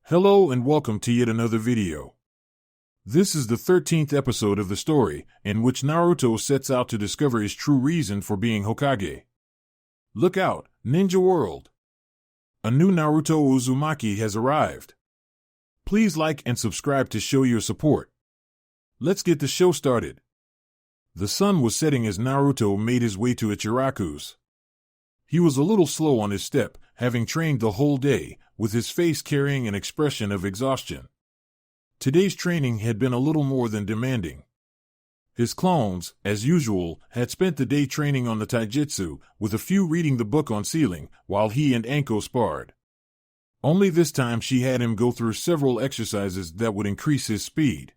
Hello and welcome to yet another video. This is the 13th episode of the story, in which Naruto sets out to discover his true reason for being Hokage. Look out, Ninja World! A new Naruto Uzumaki has arrived. Please like and subscribe to show your support. Let's get the show started. The sun was setting as Naruto made his way to Ichiraku's. He was a little slow on his step, having trained the whole day, with his face carrying an expression of exhaustion. Today's training had been a little more than demanding. His clones, as usual, had spent the day training on the taijutsu, with a few reading the book on sealing, while he and Anko sparred. Only this time she had him go through several exercises that would increase his speed.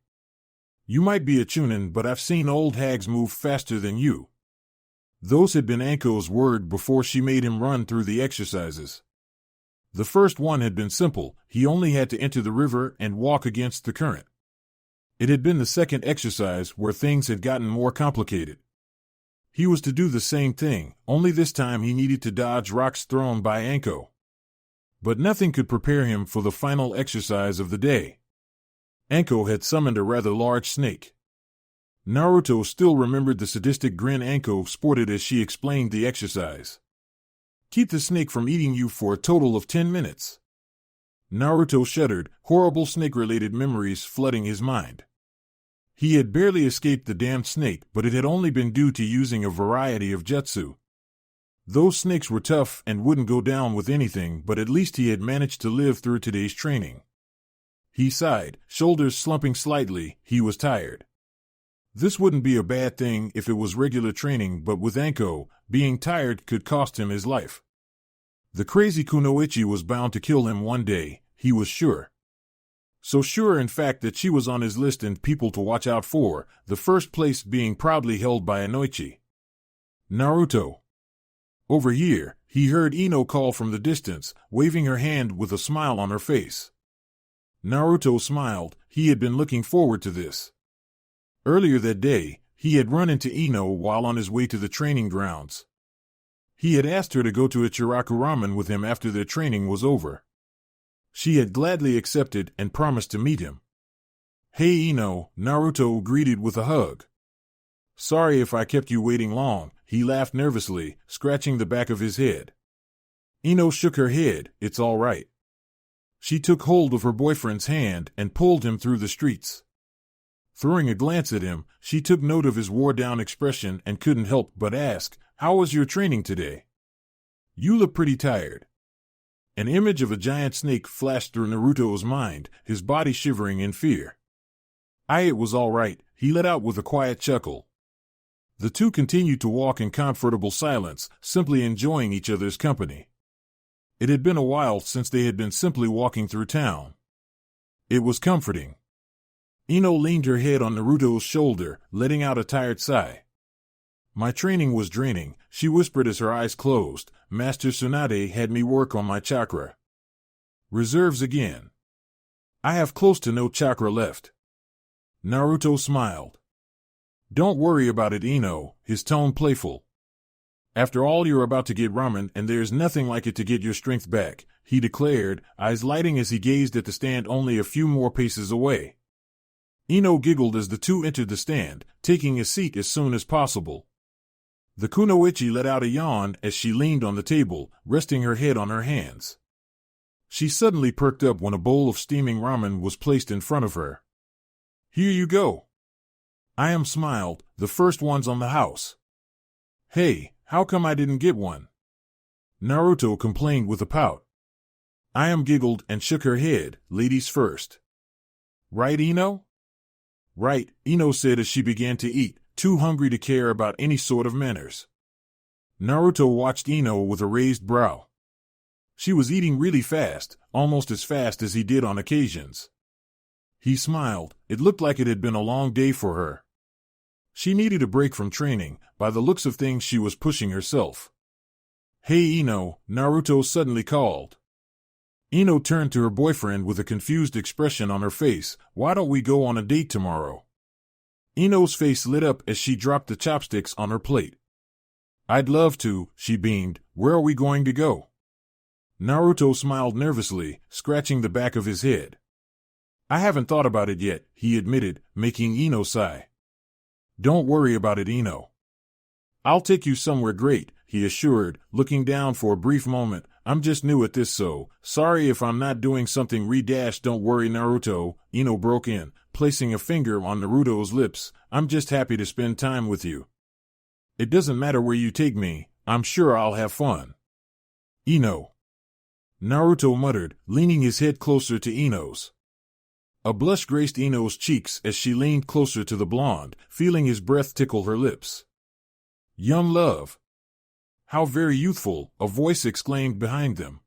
"You might be a chunin, but I've seen old hags move faster than you." Those had been Anko's word before she made him run through the exercises. The first one had been simple, he only had to enter the river and walk against the current. It had been the second exercise where things had gotten more complicated. He was to do the same thing, only this time he needed to dodge rocks thrown by Anko. But nothing could prepare him for the final exercise of the day. Anko had summoned a rather large snake. Naruto still remembered the sadistic grin Anko sported as she explained the exercise. "Keep the snake from eating you for a total of 10 minutes. Naruto shuddered, horrible snake-related memories flooding his mind. He had barely escaped the damned snake, but it had only been due to using a variety of jutsu. Those snakes were tough and wouldn't go down with anything, but at least he had managed to live through today's training. He sighed, shoulders slumping slightly, he was tired. This wouldn't be a bad thing if it was regular training, but with Anko, being tired could cost him his life. The crazy Kunoichi was bound to kill him one day, he was sure. So sure in fact that she was on his list and people to watch out for, the first place being proudly held by Inoichi. "Naruto." Over here, he heard Ino call from the distance, waving her hand with a smile on her face. Naruto smiled, he had been looking forward to this. Earlier that day, he had run into Ino while on his way to the training grounds. He had asked her to go to Ichiraku Ramen with him after their training was over. She had gladly accepted and promised to meet him. "Hey Ino," Naruto greeted with a hug. "Sorry if I kept you waiting long," he laughed nervously, scratching the back of his head. Ino shook her head, "It's all right." She took hold of her boyfriend's hand and pulled him through the streets. Throwing a glance at him, she took note of his wore-down expression and couldn't help but ask, "How was your training today? You look pretty tired." An image of a giant snake flashed through Naruto's mind, his body shivering in fear. It was all right," he let out with a quiet chuckle. The two continued to walk in comfortable silence, simply enjoying each other's company. It had been a while since they had been simply walking through town. It was comforting. Ino leaned her head on Naruto's shoulder, letting out a tired sigh. "My training was draining," she whispered as her eyes closed. "Master Tsunade had me work on my chakra reserves again. I have close to no chakra left." Naruto smiled. "Don't worry about it, Ino," his tone playful. "After all, you're about to get ramen and there's nothing like it to get your strength back," he declared, eyes lighting as he gazed at the stand only a few more paces away. Ino giggled as the two entered the stand, taking a seat as soon as possible. The Kunoichi let out a yawn as she leaned on the table, resting her head on her hands. She suddenly perked up when a bowl of steaming ramen was placed in front of her. "Here you go." Iam smiled, "The first one's on the house." "Hey, how come I didn't get one?" Naruto complained with a pout. Iam giggled and shook her head, "Ladies first." "Right, Ino?" "Right," Ino said as she began to eat, too hungry to care about any sort of manners. Naruto watched Ino with a raised brow. She was eating really fast, almost as fast as he did on occasions. He smiled, it looked like it had been a long day for her. She needed a break from training, by the looks of things she was pushing herself. "Hey Ino," Naruto suddenly called. Ino turned to her boyfriend with a confused expression on her face. "Why don't we go on a date tomorrow?" Ino's face lit up as she dropped the chopsticks on her plate. "I'd love to," she beamed. "Where are we going to go?" Naruto smiled nervously, scratching the back of his head. I haven't thought about it yet, he admitted, making Ino sigh. Don't worry about it, Ino. I'll take you somewhere great, he assured, looking down for a brief moment. I'm just new at this, so sorry if I'm not doing something Don't worry, Naruto, Ino broke in, placing a finger on Naruto's lips. I'm just happy to spend time with you. It doesn't matter where you take me, I'm sure I'll have fun. Ino. Naruto muttered, leaning his head closer to Ino's. A blush graced Ino's cheeks as she leaned closer to the blonde, feeling his breath tickle her lips. Young love. How very youthful, a voice exclaimed behind them.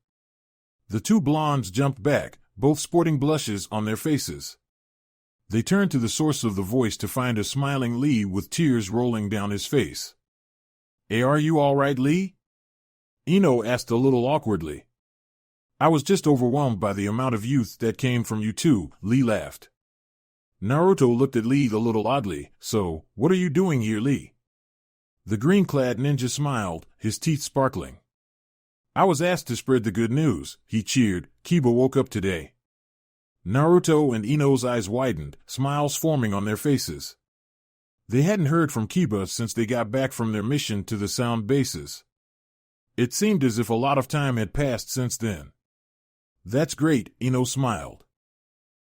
The two blondes jumped back, both sporting blushes on their faces. They turned to the source of the voice to find a smiling Lee with tears rolling down his face. Hey, are you all right, Lee? Ino asked a little awkwardly. I was just overwhelmed by the amount of youth that came from you two, Lee laughed. Naruto looked at Lee a little oddly. So, what are you doing here, Lee? The green-clad ninja smiled, his teeth sparkling. I was asked to spread the good news, he cheered. Kiba woke up today. Naruto and Ino's eyes widened, smiles forming on their faces. They hadn't heard from Kiba since they got back from their mission to the sound bases. It seemed as if a lot of time had passed since then. That's great, Ino smiled.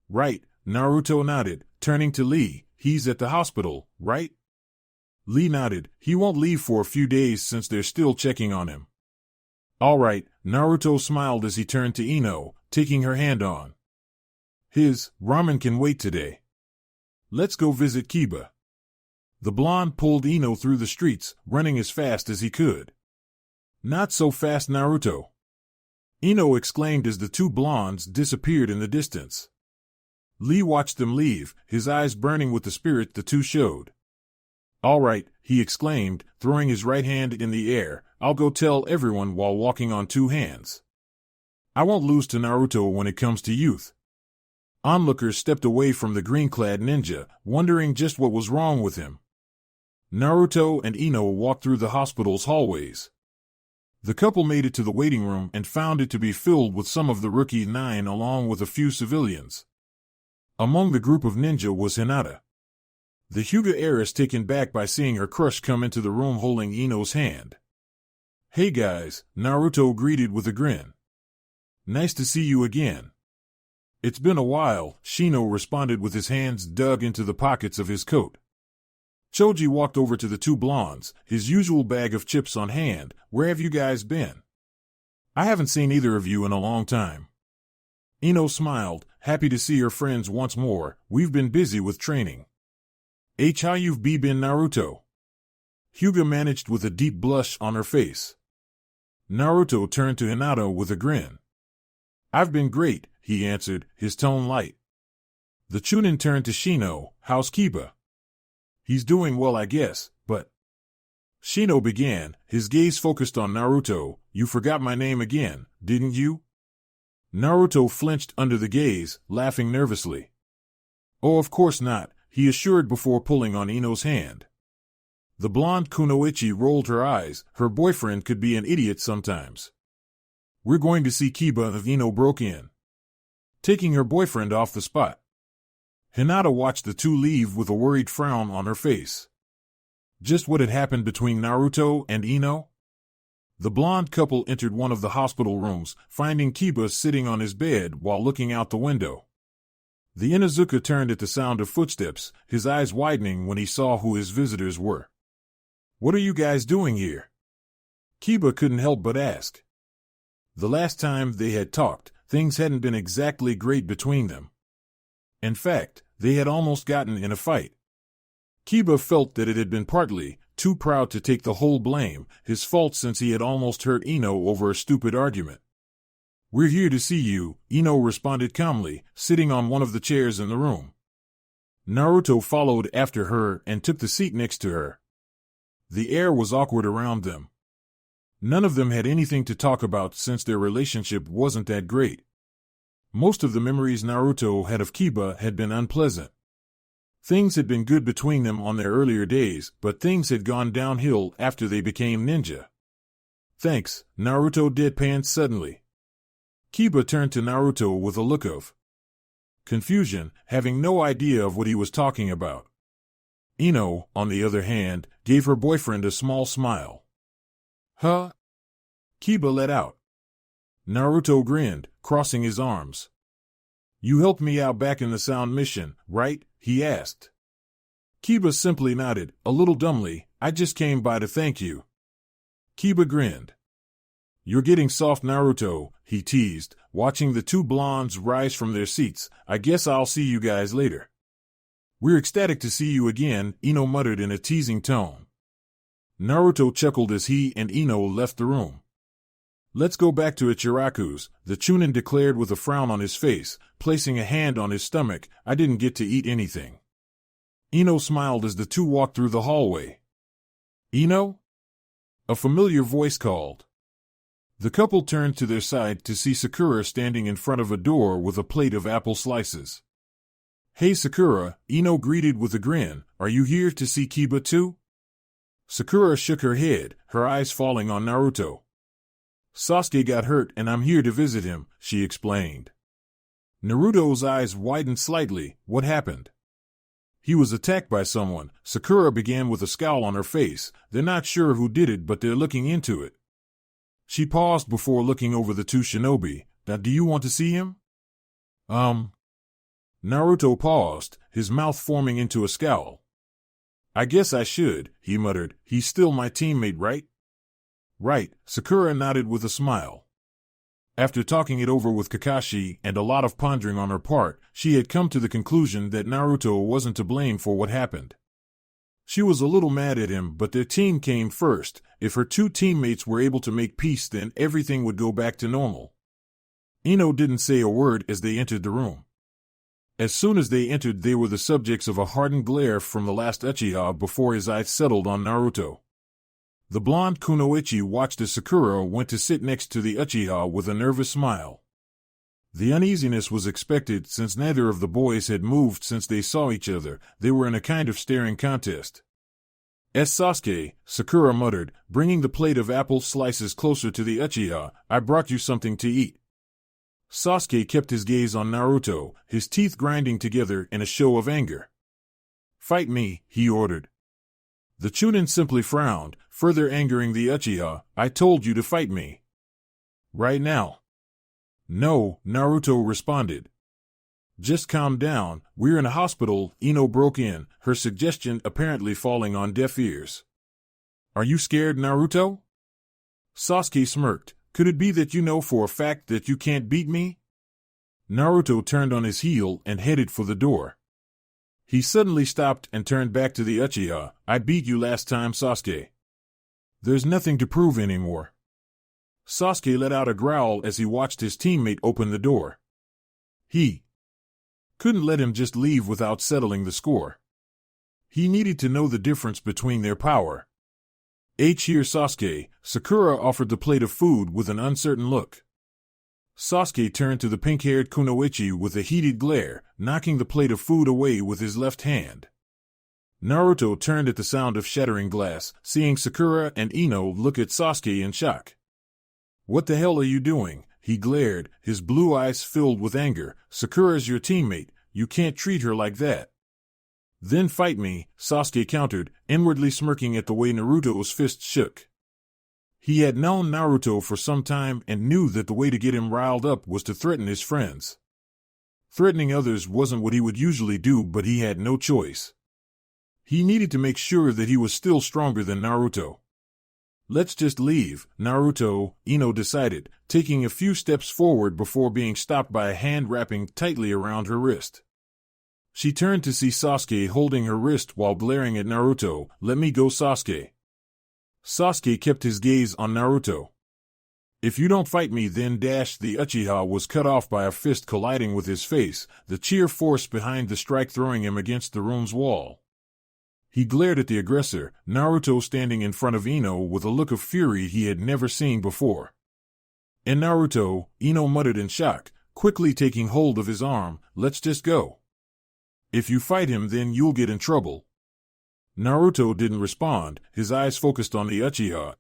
Right, Naruto nodded, turning to Lee. He's at the hospital, right? Lee nodded. He won't leave for a few days since they're still checking on him. All right, Naruto smiled as he turned to Ino, taking her hand on. His ramen can wait today. Let's go visit Kiba. The blonde pulled Ino through the streets, running as fast as he could. Not so fast, Naruto. Ino exclaimed as the two blondes disappeared in the distance. Lee watched them leave, his eyes burning with the spirit the two showed. All right, he exclaimed, throwing his right hand in the air. I'll go tell everyone while walking on two hands. I won't lose to Naruto when it comes to youth. Onlookers stepped away from the green-clad ninja, wondering just what was wrong with him. Naruto and Ino walked through the hospital's hallways. The couple made it to the waiting room and found it to be filled with some of the rookie 9 along with a few civilians. Among the group of ninja was Hinata. The Hyuga heiress taken back by seeing her crush come into the room holding Ino's hand. Hey guys, Naruto greeted with a grin. Nice to see you again. It's been a while, Shino responded with his hands dug into the pockets of his coat. Choji walked over to the two blondes, his usual bag of chips on hand. Where have you guys been? I haven't seen either of you in a long time. Ino smiled, happy to see her friends once more. We've been busy with training. How you've been, Naruto? Hyuga managed with a deep blush on her face. Naruto turned to Hinata with a grin. I've been great, he answered, his tone light. The Chunin turned to Shino. How's Kiba? He's doing well, I guess, but... Shino began, his gaze focused on Naruto. You forgot my name again, didn't you? Naruto flinched under the gaze, laughing nervously. Oh, of course not, he assured before pulling on Ino's hand. The blonde Kunoichi rolled her eyes. Her boyfriend could be an idiot sometimes. We're going to see Kiba, Ino broke in, taking her boyfriend off the spot. Hinata watched the two leave with a worried frown on her face. Just what had happened between Naruto and Ino? The blonde couple entered one of the hospital rooms, finding Kiba sitting on his bed while looking out the window. The Inuzuka turned at the sound of footsteps, his eyes widening when he saw who his visitors were. What are you guys doing here? Kiba couldn't help but ask. The last time they had talked, things hadn't been exactly great between them. In fact, they had almost gotten in a fight. Kiba felt that it had been partly, too proud to take the whole blame, his fault since he had almost hurt Ino over a stupid argument. We're here to see you, Ino responded calmly, sitting on one of the chairs in the room. Naruto followed after her and took the seat next to her. The air was awkward around them. None of them had anything to talk about since their relationship wasn't that great. Most of the memories Naruto had of Kiba had been unpleasant. Things had been good between them on their earlier days, but things had gone downhill after they became ninja. Thanks, Naruto deadpanned suddenly. Kiba turned to Naruto with a look of confusion, having no idea of what he was talking about. Ino, on the other hand, gave her boyfriend a small smile. Huh? Kiba let out. Naruto grinned, crossing his arms. You helped me out back in the Sound mission, right? He asked. Kiba simply nodded, a little dumbly. I just came by to thank you. Kiba grinned. You're getting soft, Naruto, he teased, watching the two blondes rise from their seats. I guess I'll see you guys later. We're ecstatic to see you again, Ino muttered in a teasing tone. Naruto chuckled as he and Ino left the room. Let's go back to Ichiraku's, the Chunin declared with a frown on his face, placing a hand on his stomach. I didn't get to eat anything. Ino smiled as the two walked through the hallway. Ino? A familiar voice called. The couple turned to their side to see Sakura standing in front of a door with a plate of apple slices. Hey Sakura, Ino greeted with a grin, are you here to see Kiba too? Sakura shook her head, her eyes falling on Naruto. Sasuke got hurt and I'm here to visit him, she explained. Naruto's eyes widened slightly. What happened? He was attacked by someone. Sakura began with a scowl on her face. They're not sure who did it, but they're looking into it. She paused before looking over the two shinobi. Now do you want to see him? Naruto paused, his mouth forming into a scowl. I guess I should, he muttered. He's still my teammate, right? Right, Sakura nodded with a smile. After talking it over with Kakashi and a lot of pondering on her part, she had come to the conclusion that Naruto wasn't to blame for what happened. She was a little mad at him, but their team came first. If her two teammates were able to make peace, then everything would go back to normal. Ino didn't say a word as they entered the room. As soon as they entered, they were the subjects of a hardened glare from the last Uchiha before his eyes settled on Naruto. The blonde Kunoichi watched as Sakura went to sit next to the Uchiha with a nervous smile. The uneasiness was expected since neither of the boys had moved since they saw each other. They were in a kind of staring contest. As Sasuke, Sakura muttered, bringing the plate of apple slices closer to the Uchiha, I brought you something to eat. Sasuke kept his gaze on Naruto, his teeth grinding together in a show of anger. Fight me, he ordered. The Chunin simply frowned, further angering the Uchiha. I told you to fight me. Right now. No, Naruto responded. Just calm down, we're in a hospital, Ino broke in, her suggestion apparently falling on deaf ears. Are you scared, Naruto? Sasuke smirked. Could it be that you know for a fact that you can't beat me? Naruto turned on his heel and headed for the door. He suddenly stopped and turned back to the Uchiha. I beat you last time, Sasuke. There's nothing to prove anymore. Sasuke let out a growl as he watched his teammate open the door. He couldn't let him just leave without settling the score. He needed to know the difference between their power. Here, Sasuke, Sakura offered the plate of food with an uncertain look. Sasuke turned to the pink-haired Kunoichi with a heated glare, knocking the plate of food away with his left hand. Naruto turned at the sound of shattering glass, seeing Sakura and Ino look at Sasuke in shock. What the hell are you doing? He glared, his blue eyes filled with anger. Sakura's your teammate, you can't treat her like that. Then fight me, Sasuke countered, inwardly smirking at the way Naruto's fist shook. He had known Naruto for some time and knew that the way to get him riled up was to threaten his friends. Threatening others wasn't what he would usually do, but he had no choice. He needed to make sure that he was still stronger than Naruto. Let's just leave, Naruto, Ino decided, taking a few steps forward before being stopped by a hand wrapping tightly around her wrist. She turned to see Sasuke holding her wrist while glaring at Naruto. Let me go, Sasuke. Sasuke kept his gaze on Naruto. If you don't fight me, then the Uchiha was cut off by a fist colliding with his face, the sheer force behind the strike throwing him against the room's wall. He glared at the aggressor, Naruto standing in front of Ino with a look of fury he had never seen before. And Naruto, Ino muttered in shock, quickly taking hold of his arm, let's just go. If you fight him, then you'll get in trouble. Naruto didn't respond, his eyes focused on the Uchiha.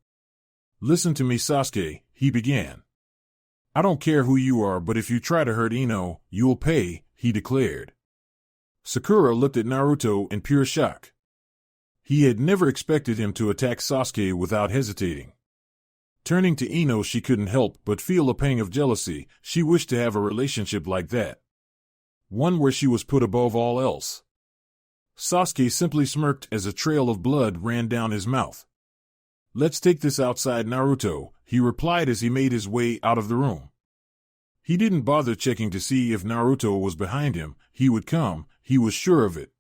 Listen to me, Sasuke, he began. I don't care who you are, but if you try to hurt Ino, you'll pay, he declared. Sakura looked at Naruto in pure shock. He had never expected him to attack Sasuke without hesitating. Turning to Ino, she couldn't help but feel a pang of jealousy. She wished to have a relationship like that. One where she was put above all else. Sasuke simply smirked as a trail of blood ran down his mouth. Let's take this outside, Naruto, he replied as he made his way out of the room. He didn't bother checking to see if Naruto was behind him. He would come, he was sure of it.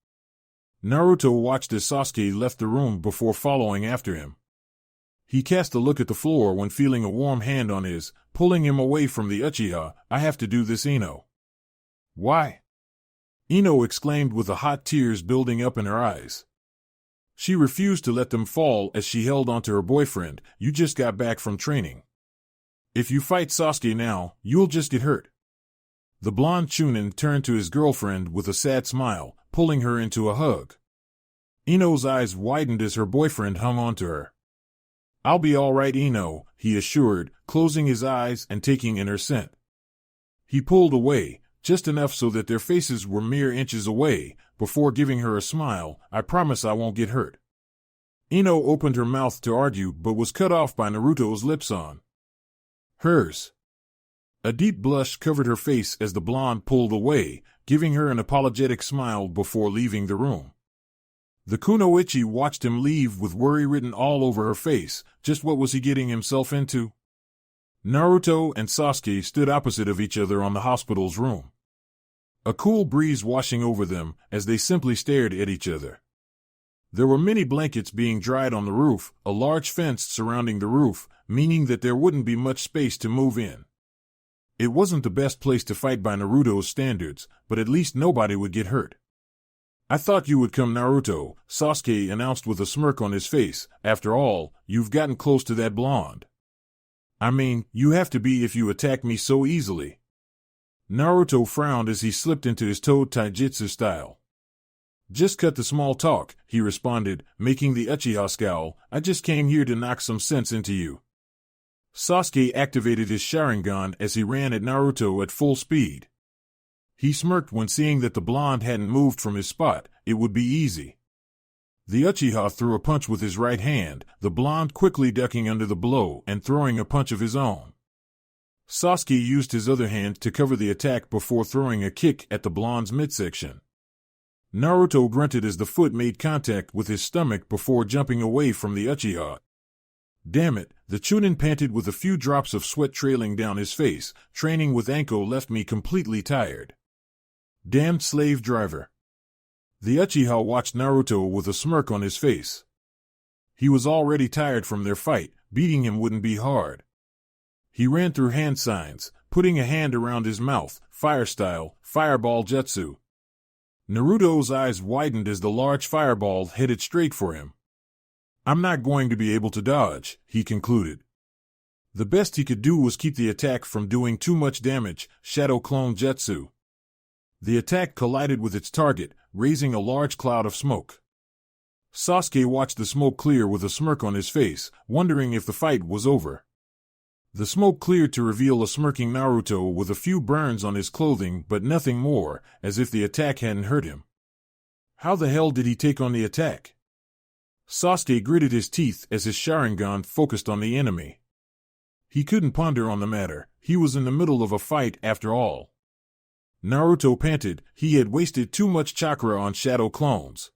Naruto watched as Sasuke left the room before following after him. He cast a look at the floor when feeling a warm hand on his, pulling him away from the Uchiha. I have to do this, Ino. Why? Ino exclaimed with the hot tears building up in her eyes. She refused to let them fall as she held onto her boyfriend. You just got back from training. If you fight Sasuke now, you'll just get hurt. The blonde Chunin turned to his girlfriend with a sad smile, pulling her into a hug. Ino's eyes widened as her boyfriend hung onto her. I'll be all right, Ino, he assured, closing his eyes and taking in her scent. He pulled away, just enough so that their faces were mere inches away, before giving her a smile. I promise I won't get hurt. Ino opened her mouth to argue but was cut off by Naruto's lips on hers. A deep blush covered her face as the blonde pulled away, giving her an apologetic smile before leaving the room. The kunoichi watched him leave with worry written all over her face. Just what was he getting himself into? Naruto and Sasuke stood opposite of each other on the hospital's room. A cool breeze washing over them as they simply stared at each other. There were many blankets being dried on the roof, a large fence surrounding the roof, meaning that there wouldn't be much space to move in. It wasn't the best place to fight by Naruto's standards, but at least nobody would get hurt. I thought you would come, Naruto, Sasuke announced with a smirk on his face. After all, you've gotten close to that blonde. I mean, you have to be if you attack me so easily. Naruto frowned as he slipped into his Toad Taijutsu style. Just cut the small talk, he responded, making the Uchiha scowl. I just came here to knock some sense into you. Sasuke activated his Sharingan as he ran at Naruto at full speed. He smirked when seeing that the blonde hadn't moved from his spot. It would be easy. The Uchiha threw a punch with his right hand, the blonde quickly ducking under the blow and throwing a punch of his own. Sasuke used his other hand to cover the attack before throwing a kick at the blonde's midsection. Naruto grunted as the foot made contact with his stomach before jumping away from the Uchiha. Damn it, the Chunin panted with a few drops of sweat trailing down his face. Training with Anko left me completely tired. Damned slave driver. The Uchiha watched Naruto with a smirk on his face. He was already tired from their fight, beating him wouldn't be hard. He ran through hand signs, putting a hand around his mouth, fire style, fireball jutsu. Naruto's eyes widened as the large fireball headed straight for him. I'm not going to be able to dodge, he concluded. The best he could do was keep the attack from doing too much damage, shadow clone jutsu. The attack collided with its target, raising a large cloud of smoke. Sasuke watched the smoke clear with a smirk on his face, wondering if the fight was over. The smoke cleared to reveal a smirking Naruto with a few burns on his clothing but nothing more, as if the attack hadn't hurt him. How the hell did he take on the attack? Sasuke gritted his teeth as his Sharingan focused on the enemy. He couldn't ponder on the matter, he was in the middle of a fight after all. Naruto panted, he had wasted too much chakra on shadow clones.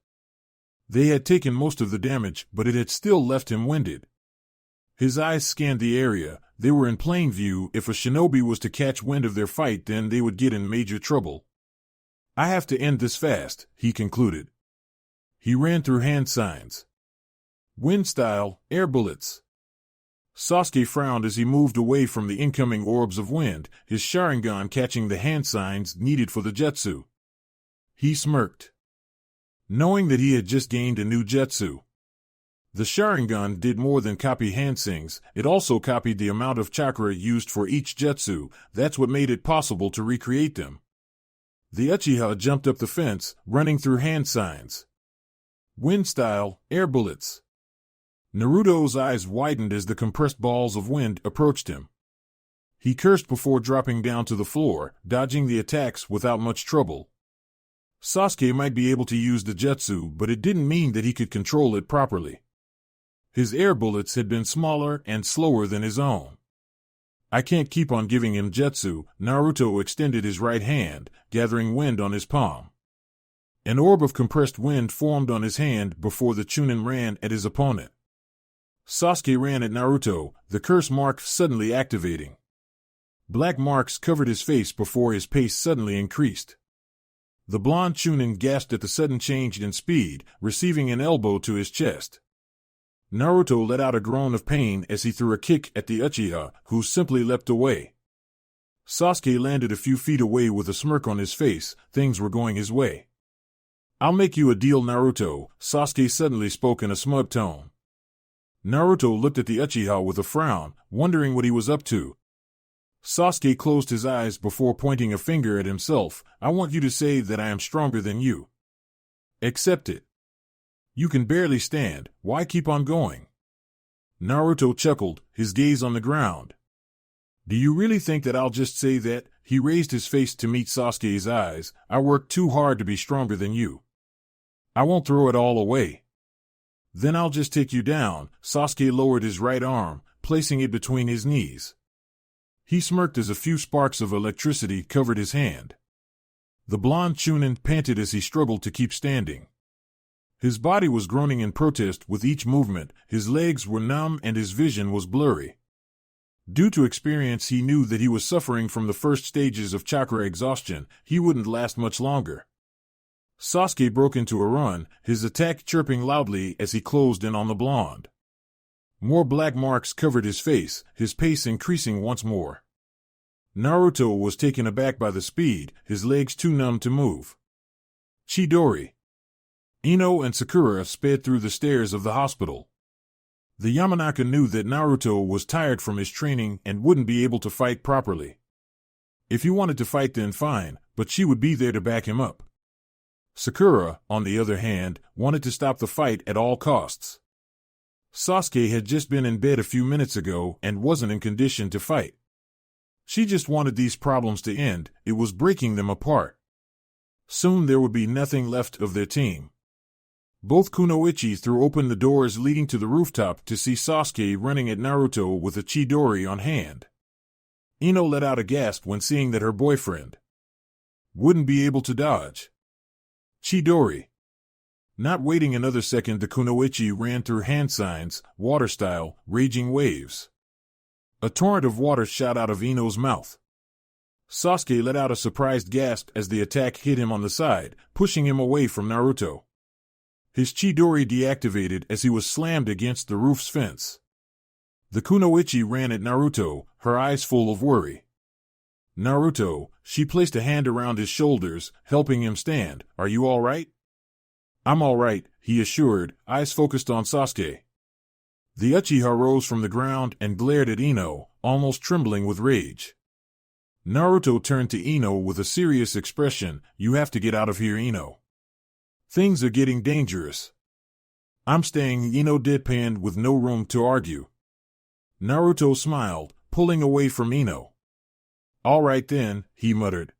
They had taken most of the damage, but it had still left him winded. His eyes scanned the area. They were in plain view. If a shinobi was to catch wind of their fight, then they would get in major trouble. I have to end this fast, he concluded. He ran through hand signs. Wind style, air bullets. Sasuke frowned as he moved away from the incoming orbs of wind, his Sharingan catching the hand signs needed for the jutsu. He smirked, knowing that he had just gained a new jutsu. The Sharingan did more than copy hand signs, it also copied the amount of chakra used for each jutsu. That's what made it possible to recreate them. The Uchiha jumped up the fence, running through hand signs. Wind style, air bullets. Naruto's eyes widened as the compressed balls of wind approached him. He cursed before dropping down to the floor, dodging the attacks without much trouble. Sasuke might be able to use the jutsu, but it didn't mean that he could control it properly. His air bullets had been smaller and slower than his own. I can't keep on giving him jutsu. Naruto extended his right hand, gathering wind on his palm. An orb of compressed wind formed on his hand before the Chunin ran at his opponent. Sasuke ran at Naruto, the curse mark suddenly activating. Black marks covered his face before his pace suddenly increased. The blonde Chunin gasped at the sudden change in speed, receiving an elbow to his chest. Naruto let out a groan of pain as he threw a kick at the Uchiha, who simply leapt away. Sasuke landed a few feet away with a smirk on his face. Things were going his way. "I'll make you a deal, Naruto," Sasuke suddenly spoke in a smug tone. Naruto looked at the Uchiha with a frown, wondering what he was up to. Sasuke closed his eyes before pointing a finger at himself. "I want you to say that I am stronger than you. Accept it. You can barely stand, why keep on going?" Naruto chuckled, his gaze on the ground. "Do you really think that I'll just say that?" He raised his face to meet Sasuke's eyes. "I worked too hard to be stronger than you. I won't throw it all away. Then I'll just take you down." Sasuke lowered his right arm, placing it between his knees. He smirked as a few sparks of electricity covered his hand. The blonde Chunin panted as he struggled to keep standing. His body was groaning in protest with each movement, his legs were numb and his vision was blurry. Due to experience, he knew that he was suffering from the first stages of chakra exhaustion. He wouldn't last much longer. Sasuke broke into a run, his attack chirping loudly as he closed in on the blonde. More black marks covered his face, his pace increasing once more. Naruto was taken aback by the speed, his legs too numb to move. Chidori. Ino and Sakura sped through the stairs of the hospital. The Yamanaka knew that Naruto was tired from his training and wouldn't be able to fight properly. If he wanted to fight, then fine, but she would be there to back him up. Sakura, on the other hand, wanted to stop the fight at all costs. Sasuke had just been in bed a few minutes ago and wasn't in condition to fight. She just wanted these problems to end. It was breaking them apart. Soon there would be nothing left of their team. Both Kunoichi threw open the doors leading to the rooftop to see Sasuke running at Naruto with a Chidori on hand. Ino let out a gasp when seeing that her boyfriend wouldn't be able to dodge Chidori. Not waiting another second, the Kunoichi ran through hand signs, water style, raging waves. A torrent of water shot out of Ino's mouth. Sasuke let out a surprised gasp as the attack hit him on the side, pushing him away from Naruto. His Chidori deactivated as he was slammed against the roof's fence. The Kunoichi ran at Naruto, her eyes full of worry. "Naruto," she placed a hand around his shoulders, helping him stand. "Are you all right?" "I'm all right," he assured, eyes focused on Sasuke. The Uchiha rose from the ground and glared at Ino, almost trembling with rage. Naruto turned to Ino with a serious expression. "You have to get out of here, Ino. Things are getting dangerous." "I'm staying," Ino deadpanned with no room to argue. Naruto smiled, pulling away from Ino. "All right then," he muttered.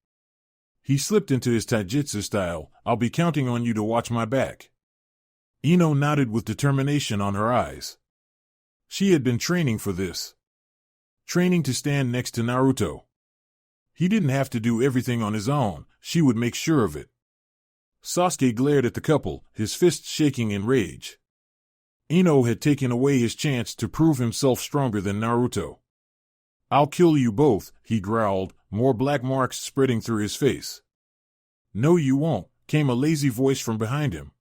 He slipped into his taijutsu style. "I'll be counting on you to watch my back." Ino nodded with determination on her eyes. She had been training for this. Training to stand next to Naruto. He didn't have to do everything on his own, she would make sure of it. Sasuke glared at the couple, his fists shaking in rage. Ino had taken away his chance to prove himself stronger than Naruto. "I'll kill you both," he growled, more black marks spreading through his face. "No you won't," came a lazy voice from behind him.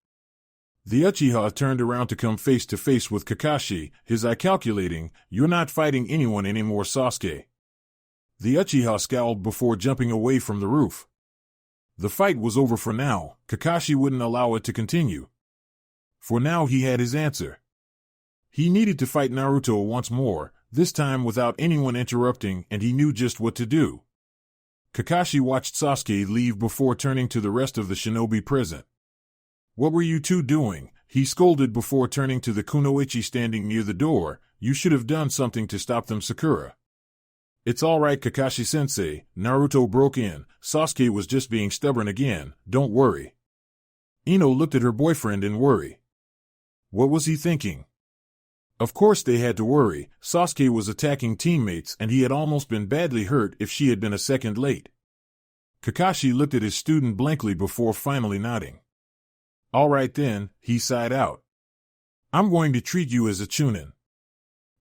The Uchiha turned around to come face to face with Kakashi, his eye calculating. "You're not fighting anyone anymore, Sasuke." The Uchiha scowled before jumping away from the roof. The fight was over for now. Kakashi wouldn't allow it to continue. For now he had his answer. He needed to fight Naruto once more, this time without anyone interrupting, and he knew just what to do. Kakashi watched Sasuke leave before turning to the rest of the shinobi present. "What were you two doing?" he scolded before turning to the Kunoichi standing near the door. "You should have done something to stop them, Sakura." It's all right, Kakashi-sensei, Naruto broke in. Sasuke was just being stubborn again, don't worry. Ino looked at her boyfriend in worry. What was he thinking? Of course they had to worry. Sasuke was attacking teammates and he had almost been badly hurt if she had been a second late. Kakashi looked at his student blankly before finally nodding. All right then, he sighed out. I'm going to treat you as a chunin.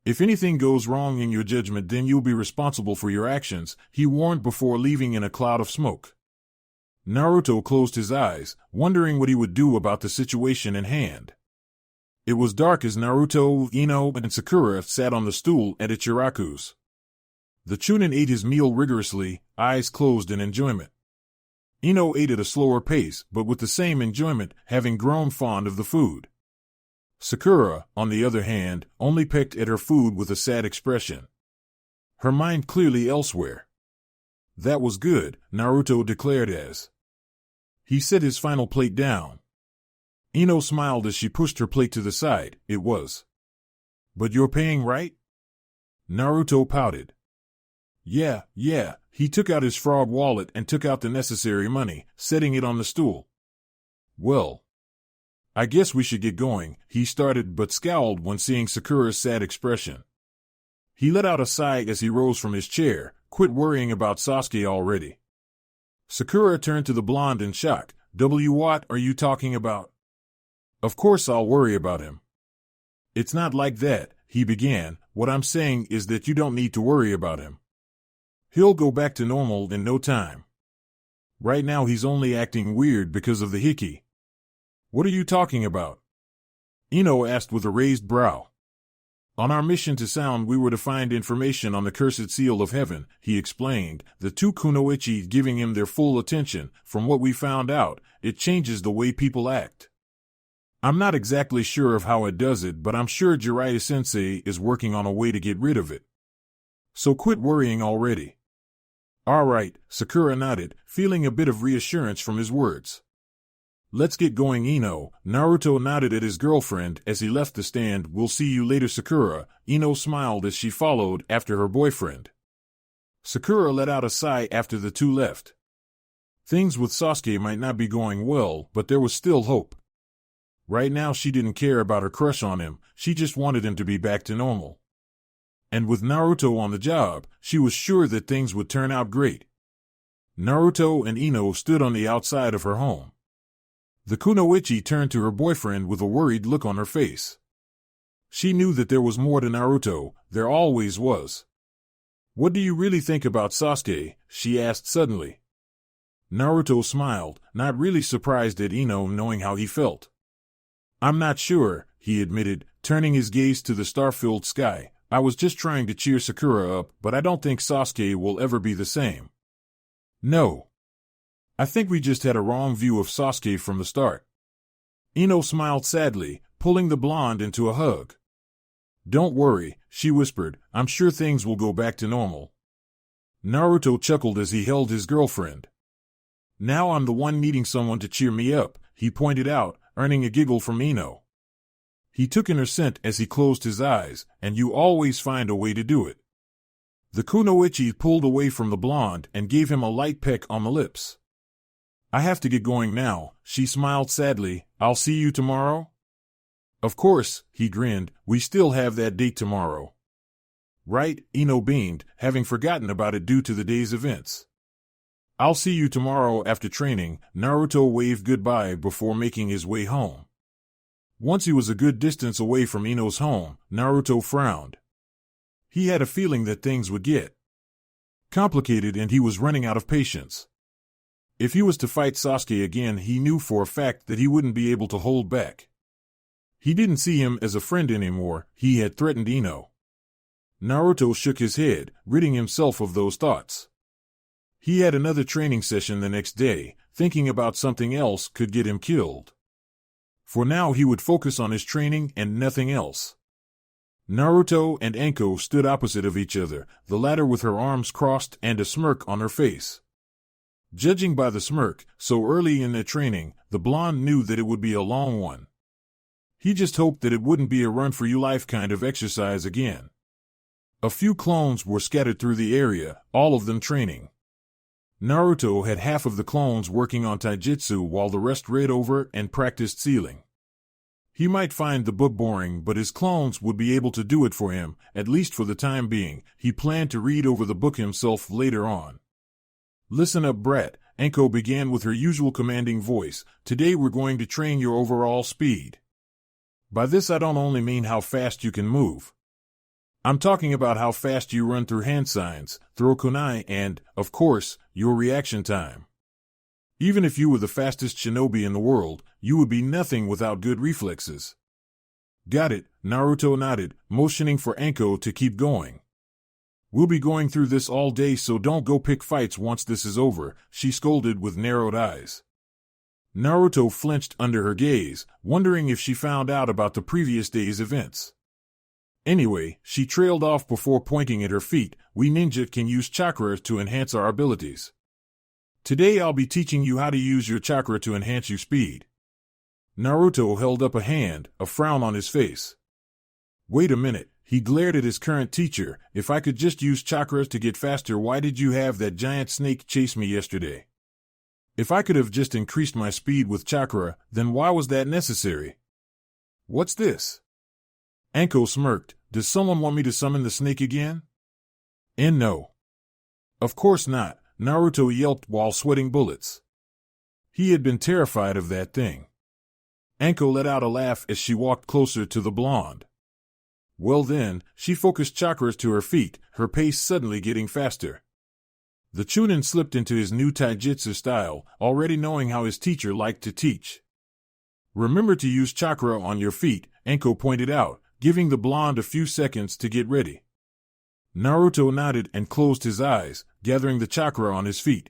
If anything goes wrong in your judgment, then you'll be responsible for your actions, he warned before leaving in a cloud of smoke. Naruto closed his eyes, wondering what he would do about the situation in hand. It was dark as Naruto, Ino, and Sakura sat on the stool at Ichiraku's. The chunin ate his meal rigorously, eyes closed in enjoyment. Ino ate at a slower pace, but with the same enjoyment, having grown fond of the food. Sakura, on the other hand, only pecked at her food with a sad expression. Her mind clearly elsewhere. That was good, Naruto declared as he set his final plate down. Ino smiled as she pushed her plate to the side. It was. But you're paying, right? Naruto pouted. Yeah, he took out his frog wallet and took out the necessary money, setting it on the stool. Well, I guess we should get going, he started but scowled when seeing Sakura's sad expression. He let out a sigh as he rose from his chair. Quit worrying about Sasuke already. Sakura turned to the blonde in shock. What are you talking about? Of course I'll worry about him. It's not like that, he began. What I'm saying is that you don't need to worry about him. He'll go back to normal in no time. Right now he's only acting weird because of the hickey. What are you talking about? Ino asked with a raised brow. On our mission to Sound we were to find information on the cursed seal of heaven, he explained, the two kunoichi giving him their full attention. From what we found out, it changes the way people act. I'm not exactly sure of how it does it, but I'm sure Jiraiya-sensei is working on a way to get rid of it. So quit worrying already. All right, Sakura nodded, feeling a bit of reassurance from his words. Let's get going, Ino. Naruto nodded at his girlfriend as he left the stand. We'll see you later, Sakura. Ino smiled as she followed after her boyfriend. Sakura let out a sigh after the two left. Things with Sasuke might not be going well, but there was still hope. Right now she didn't care about her crush on him, she just wanted him to be back to normal. And with Naruto on the job, she was sure that things would turn out great. Naruto and Ino stood on the outside of her home. The kunoichi turned to her boyfriend with a worried look on her face. She knew that there was more to Naruto, there always was. What do you really think about Sasuke? She asked suddenly. Naruto smiled, not really surprised at Ino knowing how he felt. I'm not sure, he admitted, turning his gaze to the star-filled sky. I was just trying to cheer Sakura up, but I don't think Sasuke will ever be the same. No. I think we just had a wrong view of Sasuke from the start. Ino smiled sadly, pulling the blonde into a hug. Don't worry, she whispered, I'm sure things will go back to normal. Naruto chuckled as he held his girlfriend. Now I'm the one needing someone to cheer me up, he pointed out, earning a giggle from Ino. He took in her scent as he closed his eyes, and you always find a way to do it. The kunoichi pulled away from the blonde and gave him a light peck on the lips. I have to get going now, she smiled sadly. I'll see you tomorrow? Of course, he grinned, we still have that date tomorrow. Right, Ino beamed, having forgotten about it due to the day's events. I'll see you tomorrow after training. Naruto waved goodbye before making his way home. Once he was a good distance away from Ino's home, Naruto frowned. He had a feeling that things would get complicated and he was running out of patience. If he was to fight Sasuke again, he knew for a fact that he wouldn't be able to hold back. He didn't see him as a friend anymore, he had threatened Ino. Naruto shook his head, ridding himself of those thoughts. He had another training session the next day, thinking about something else could get him killed. For now he would focus on his training and nothing else. Naruto and Anko stood opposite of each other, the latter with her arms crossed and a smirk on her face. Judging by the smirk, so early in their training, the blonde knew that it would be a long one. He just hoped that it wouldn't be a run-for-your-life kind of exercise again. A few clones were scattered through the area, all of them training. Naruto had half of the clones working on taijutsu while the rest read over and practiced sealing. He might find the book boring, but his clones would be able to do it for him, at least for the time being. He planned to read over the book himself later on. "Listen up, brat," Anko began with her usual commanding voice. "Today we're going to train your overall speed. By this I don't only mean how fast you can move. I'm talking about how fast you run through hand signs, throw kunai, and, of course, your reaction time. Even if you were the fastest shinobi in the world, you would be nothing without good reflexes." "Got it," Naruto nodded, motioning for Anko to keep going. "We'll be going through this all day, so don't go pick fights once this is over," she scolded with narrowed eyes. Naruto flinched under her gaze, wondering if she found out about the previous day's events. Anyway, she trailed off before pointing at her feet. "We ninja can use chakra to enhance our abilities. Today I'll be teaching you how to use your chakra to enhance your speed." Naruto held up a hand, a frown on his face. "Wait a minute," he glared at his current teacher. "If I could just use chakra to get faster, why did you have that giant snake chase me yesterday? If I could have just increased my speed with chakra, then why was that necessary? What's this?" Anko smirked. "Does someone want me to summon the snake again?" "And no. Of course not," Naruto yelped while sweating bullets. He had been terrified of that thing. Anko let out a laugh as she walked closer to the blonde. Well then, she focused chakras to her feet, her pace suddenly getting faster. The Chunin slipped into his new taijutsu style, already knowing how his teacher liked to teach. "Remember to use chakra on your feet," Anko pointed out, giving the blonde a few seconds to get ready. Naruto nodded and closed his eyes, gathering the chakra on his feet.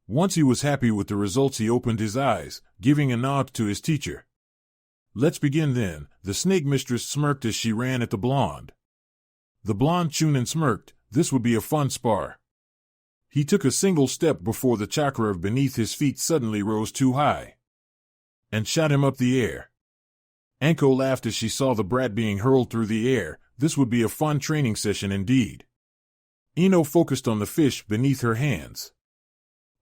Once he was happy with the results, he opened his eyes, giving a nod to his teacher. "Let's begin then," the snake mistress smirked as she ran at the blonde. The blonde Chunin smirked. This would be a fun spar. He took a single step before the chakra beneath his feet suddenly rose too high and shot him up the air. Anko laughed as she saw the brat being hurled through the air. This would be a fun training session indeed. Ino focused on the fish beneath her hands,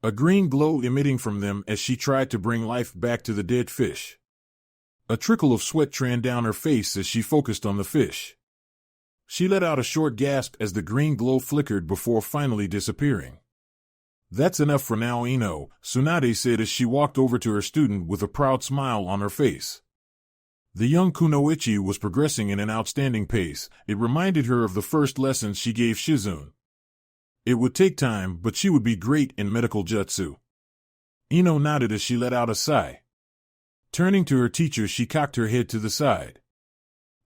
a green glow emitting from them as she tried to bring life back to the dead fish. A trickle of sweat ran down her face as she focused on the fish. She let out a short gasp as the green glow flickered before finally disappearing. "That's enough for now, Ino," Tsunade said as she walked over to her student with a proud smile on her face. The young kunoichi was progressing in an outstanding pace. It reminded her of the first lessons she gave Shizune. It would take time, but she would be great in medical jutsu. Ino nodded as she let out a sigh. Turning to her teacher, she cocked her head to the side.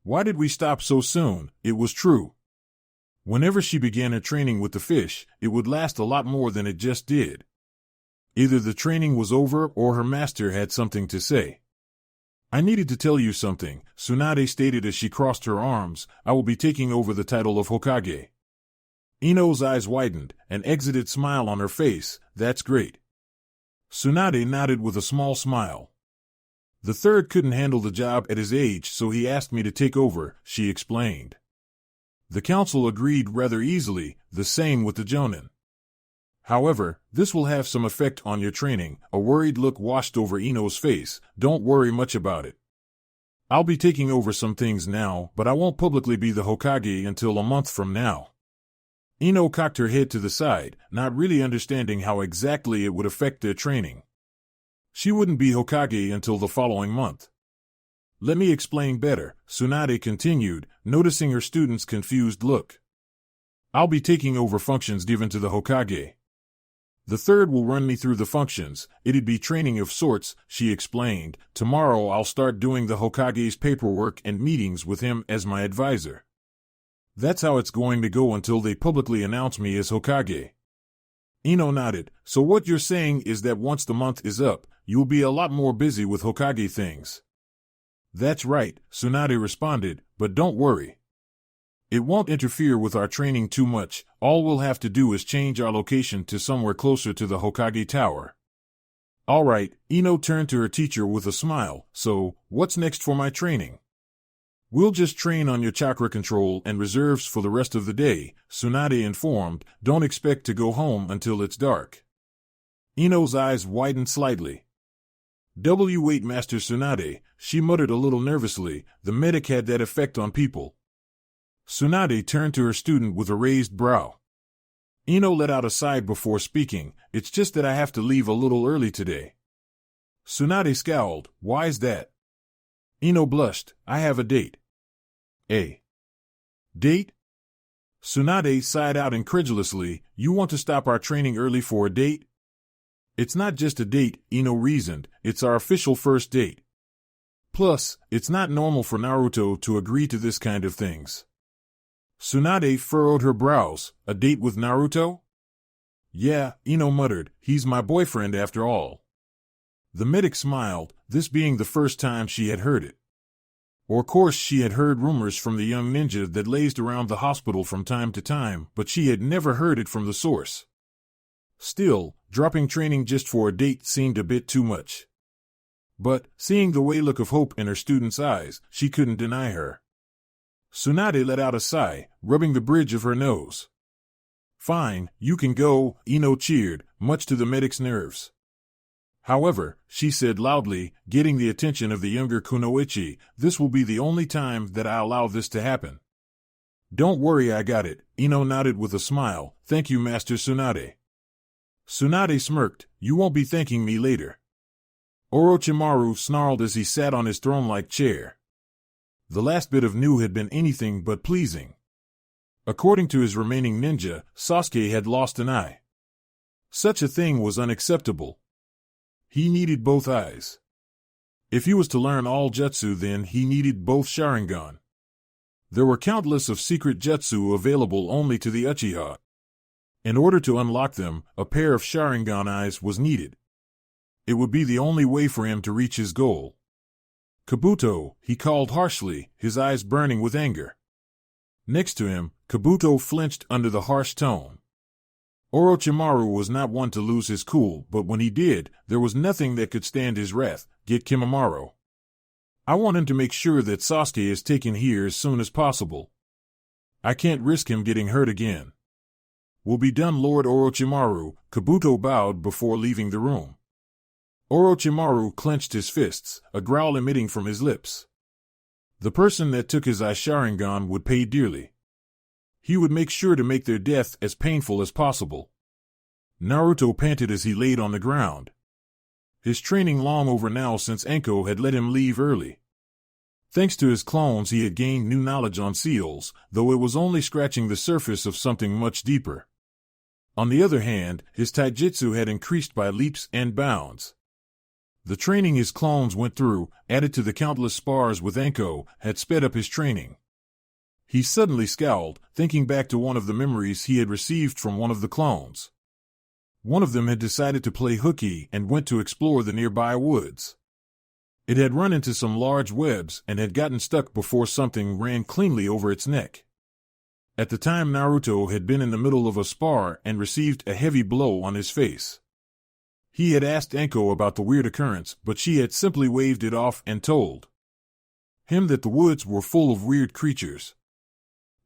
Why did we stop so soon? It was true. Whenever she began her training with the fish, it would last a lot more than it just did. Either the training was over or her master had something to say. "I needed to tell you something," Tsunade stated as she crossed her arms. "I will be taking over the title of Hokage." Ino's eyes widened, an exited smile on her face. "That's great." Tsunade nodded with a small smile. "The third couldn't handle the job at his age, so he asked me to take over," she explained. The council agreed rather easily, the same with the Jonin. "However, this will have some effect on your training." A worried look washed over Ino's face. "Don't worry much about it. I'll be taking over some things now, but I won't publicly be the Hokage until a month from now." Ino cocked her head to the side, not really understanding how exactly it would affect their training. She wouldn't be Hokage until the following month. "Let me explain better," Tsunade continued, noticing her student's confused look. "I'll be taking over functions given to the Hokage. The third will run me through the functions. It'd be training of sorts," she explained. "Tomorrow I'll start doing the Hokage's paperwork and meetings with him as my advisor. That's how it's going to go until they publicly announce me as Hokage." Ino nodded. "So what you're saying is that once the month is up, you'll be a lot more busy with Hokage things." "That's right," Tsunade responded, "but don't worry. It won't interfere with our training too much. All we'll have to do is change our location to somewhere closer to the Hokage Tower." "All right," Ino turned to her teacher with a smile. "So, what's next for my training?" We'll just train on your chakra control and reserves for the rest of the day, Tsunade informed. Don't expect to go home until it's dark. Ino's eyes widened slightly. Wait, Master Tsunade, she muttered a little nervously. The medic had that effect on people. Tsunade turned to her student with a raised brow. Ino let out a sigh before speaking. It's just that I have to leave a little early today. Tsunade scowled. Why's that? Ino blushed. I have a date. A date? Tsunade sighed out incredulously. You want to stop our training early for a date? It's not just a date, Ino reasoned. It's our official first date. Plus, it's not normal for Naruto to agree to this kind of things. Tsunade furrowed her brows. A date with Naruto? Yeah, Ino muttered. He's my boyfriend after all. The medic smiled, this being the first time she had heard it. Of course she had heard rumors from the young ninja that lazed around the hospital from time to time, but she had never heard it from the source. Still, dropping training just for a date seemed a bit too much. But, seeing the way look of hope in her student's eyes, she couldn't deny her. Tsunade let out a sigh, rubbing the bridge of her nose. Fine, you can go, Ino cheered, much to the medic's nerves. However, she said loudly, getting the attention of the younger Kunoichi, this will be the only time that I allow this to happen. Don't worry, I got it, Ino nodded with a smile. Thank you, Master Tsunade. Tsunade smirked. You won't be thanking me later. Orochimaru snarled as he sat on his throne-like chair. The last bit of news had been anything but pleasing. According to his remaining ninja, Sasuke had lost an eye. Such a thing was unacceptable. He needed both eyes. If he was to learn all jutsu, then he needed both Sharingan. There were countless of secret jutsu available only to the Uchiha. In order to unlock them, a pair of Sharingan eyes was needed. It would be the only way for him to reach his goal. Kabuto, he called harshly, his eyes burning with anger. Next to him, Kabuto flinched under the harsh tone. Orochimaru was not one to lose his cool, but when he did, there was nothing that could stand his wrath. Get Kimimaro. I want him to make sure that Sasuke is taken here as soon as possible. I can't risk him getting hurt again. Will be done, Lord Orochimaru. Kabuto bowed before leaving the room. Orochimaru clenched his fists, a growl emitting from his lips. The person that took his Sharingan would pay dearly. He would make sure to make their death as painful as possible. Naruto panted as he laid on the ground. His training long over now since Enko had let him leave early. Thanks to his clones he had gained new knowledge on seals, though it was only scratching the surface of something much deeper. On the other hand, his taijutsu had increased by leaps and bounds. The training his clones went through, added to the countless spars with Enko, had sped up his training. He suddenly scowled, thinking back to one of the memories he had received from one of the clones. One of them had decided to play hooky and went to explore the nearby woods. It had run into some large webs and had gotten stuck before something ran cleanly over its neck. At the time, Naruto had been in the middle of a spar and received a heavy blow on his face. He had asked Enko about the weird occurrence, but she had simply waved it off and told him that the woods were full of weird creatures.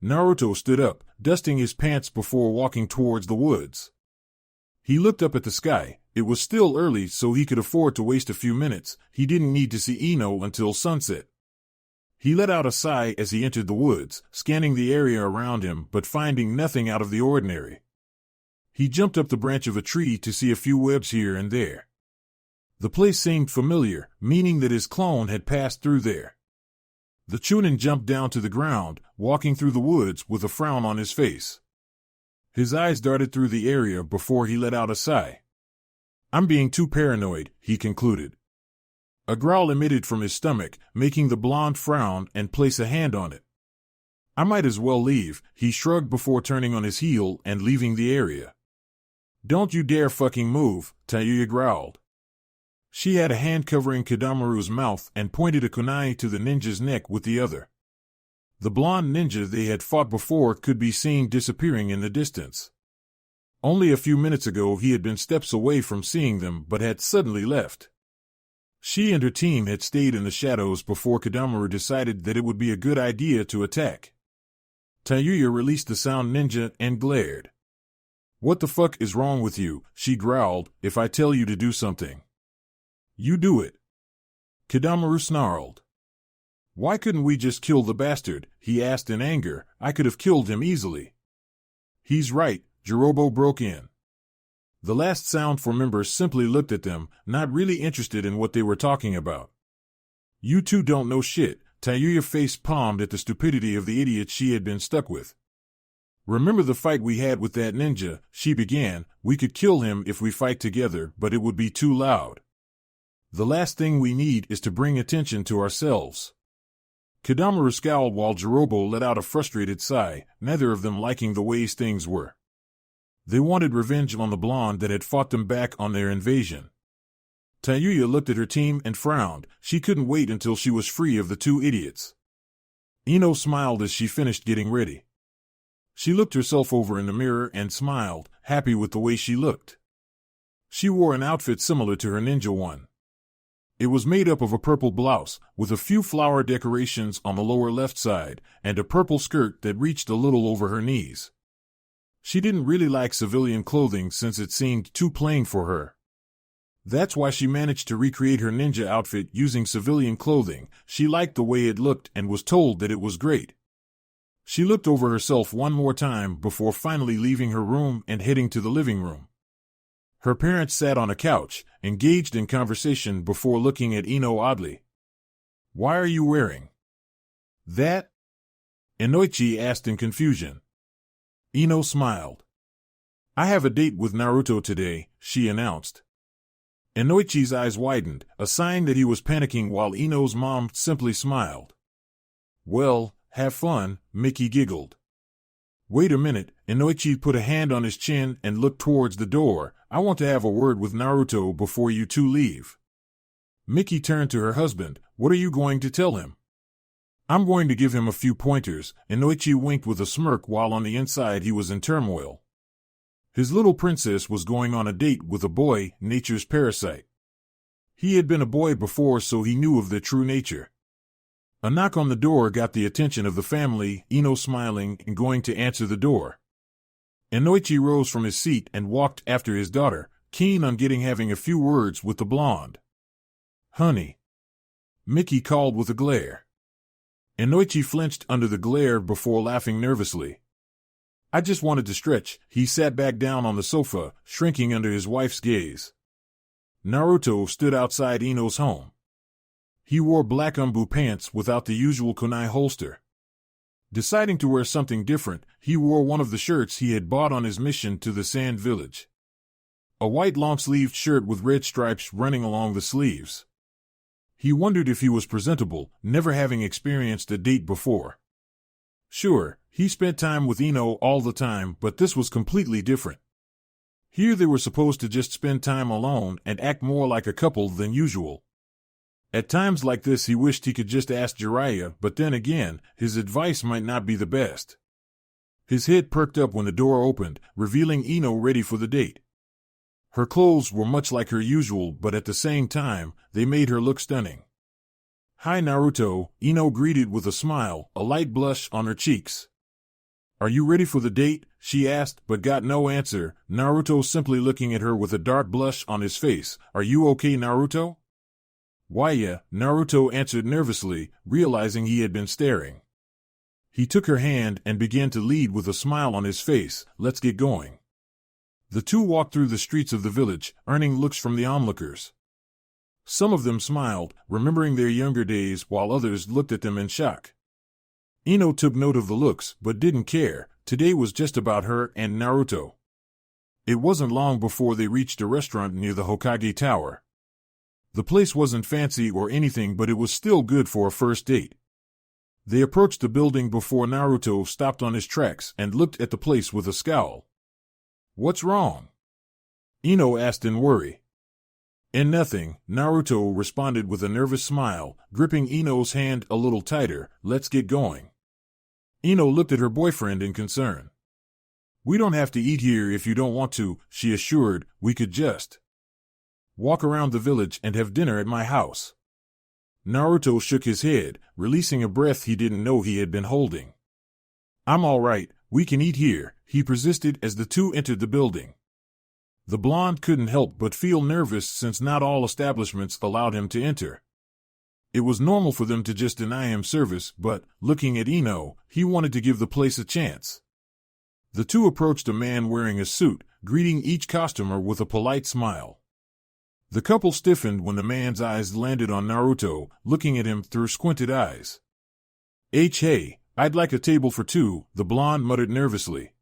Naruto stood up, dusting his pants before walking towards the woods. He looked up at the sky. It was still early, so he could afford to waste a few minutes. He didn't need to see Ino until sunset. He let out a sigh as he entered the woods, scanning the area around him but finding nothing out of the ordinary. He jumped up the branch of a tree to see a few webs here and there. The place seemed familiar, meaning that his clone had passed through there. The Chunin jumped down to the ground, walking through the woods with a frown on his face. His eyes darted through the area before he let out a sigh. I'm being too paranoid, he concluded. A growl emitted from his stomach, making the blonde frown and place a hand on it. I might as well leave, he shrugged before turning on his heel and leaving the area. Don't you dare fucking move, Tayuya growled. She had a hand covering Kidamaru's mouth and pointed a kunai to the ninja's neck with the other. The blonde ninja they had fought before could be seen disappearing in the distance. Only a few minutes ago he had been steps away from seeing them but had suddenly left. She and her team had stayed in the shadows before Kadamaru decided that it would be a good idea to attack. Tayuya released the sound ninja and glared. "What the fuck is wrong with you?" she growled. "If I tell you to do something, you do it." Kadamaru snarled. "Why couldn't we just kill the bastard?" he asked in anger. "I could have killed him easily." "He's right," Jirobo broke in. The last sound for members simply looked at them, not really interested in what they were talking about. "You two don't know shit." Tayuya face palmed at the stupidity of the idiot she had been stuck with. "Remember the fight we had with that ninja?" she began. "We could kill him if we fight together, but it would be too loud. The last thing we need is to bring attention to ourselves." Kadamaru scowled while Jirobo let out a frustrated sigh, neither of them liking the ways things were. They wanted revenge on the blonde that had fought them back on their invasion. Tayuya looked at her team and frowned. She couldn't wait until she was free of the two idiots. Ino smiled as she finished getting ready. She looked herself over in the mirror and smiled, happy with the way she looked. She wore an outfit similar to her ninja one. It was made up of a purple blouse, with a few flower decorations on the lower left side, and a purple skirt that reached a little over her knees. She didn't really like civilian clothing since it seemed too plain for her. That's why she managed to recreate her ninja outfit using civilian clothing. She liked the way it looked and was told that it was great. She looked over herself one more time before finally leaving her room and heading to the living room. Her parents sat on a couch, engaged in conversation before looking at Ino oddly. "Why are you wearing that?" Inoichi asked in confusion. Ino smiled. "I have a date with Naruto today," she announced. Inoichi's eyes widened, a sign that he was panicking, while Ino's mom simply smiled. "Well, have fun," Mickey giggled. "Wait a minute," Inoichi put a hand on his chin and looked towards the door. "I want to have a word with Naruto before you two leave." Mickey turned to her husband. "What are you going to tell him?" "I'm going to give him a few pointers." Inoichi winked with a smirk while on the inside he was in turmoil. His little princess was going on a date with a boy, nature's parasite. He had been a boy before, so he knew of their true nature. A knock on the door got the attention of the family, Ino smiling and going to answer the door. Inoichi rose from his seat and walked after his daughter, keen on having a few words with the blonde. "Honey," Mickey called with a glare. Inoichi flinched under the glare before laughing nervously. "I just wanted to stretch." He sat back down on the sofa, shrinking under his wife's gaze. Naruto stood outside Ino's home. He wore black umbu pants without the usual kunai holster. Deciding to wear something different, he wore one of the shirts he had bought on his mission to the Sand Village. A white long-sleeved shirt with red stripes running along the sleeves. He wondered if he was presentable, never having experienced a date before. Sure, he spent time with Ino all the time, but this was completely different. Here they were supposed to just spend time alone and act more like a couple than usual. At times like this he wished he could just ask Jiraiya, but then again, his advice might not be the best. His head perked up when the door opened, revealing Ino ready for the date. Her clothes were much like her usual, but at the same time, they made her look stunning. "Hi Naruto," Ino greeted with a smile, a light blush on her cheeks. "Are you ready for the date?" she asked, but got no answer, Naruto simply looking at her with a dark blush on his face. "Are you okay, Naruto?" "Why yeah," Naruto answered nervously, realizing he had been staring. He took her hand and began to lead with a smile on his face. "Let's get going." The two walked through the streets of the village, earning looks from the onlookers. Some of them smiled, remembering their younger days, while others looked at them in shock. Ino took note of the looks, but didn't care. Today was just about her and Naruto. It wasn't long before they reached a restaurant near the Hokage Tower. The place wasn't fancy or anything, but it was still good for a first date. They approached the building before Naruto stopped on his tracks and looked at the place with a scowl. "What's wrong?" Ino asked in worry. "And nothing," Naruto responded with a nervous smile, gripping Ino's hand a little tighter. "Let's get going." Ino looked at her boyfriend in concern. "We don't have to eat here if you don't want to," she assured. "We could just." Walk around the village and have dinner at my house. Naruto shook his head, releasing a breath he didn't know he had been holding. I'm all right, we can eat here, he persisted as the two entered the building. The blonde couldn't help but feel nervous since not all establishments allowed him to enter. It was normal for them to just deny him service, but, looking at Ino, he wanted to give the place a chance. The two approached a man wearing a suit, greeting each customer with a polite smile. The couple stiffened when the man's eyes landed on Naruto, looking at him through squinted eyes. Hey, I'd like a table for two, the blonde muttered nervously.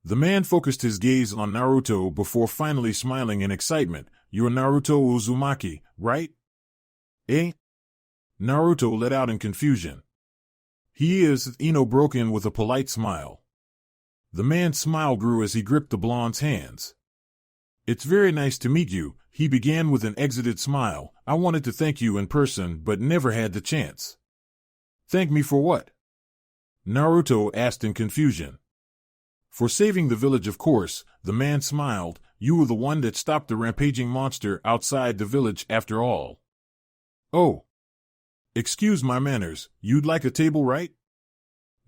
The man focused his gaze on Naruto before finally smiling in excitement. You're Naruto Uzumaki, right? Eh? Naruto let out in confusion. He is, Ino broke in with a polite smile. The man's smile grew as he gripped the blonde's hands. It's very nice to meet you, he began with an exited smile. I wanted to thank you in person but never had the chance. Thank me for what? Naruto asked in confusion. For saving the village, of course, the man smiled. You were the one that stopped the rampaging monster outside the village after all. Oh. Excuse my manners, you'd like a table, right?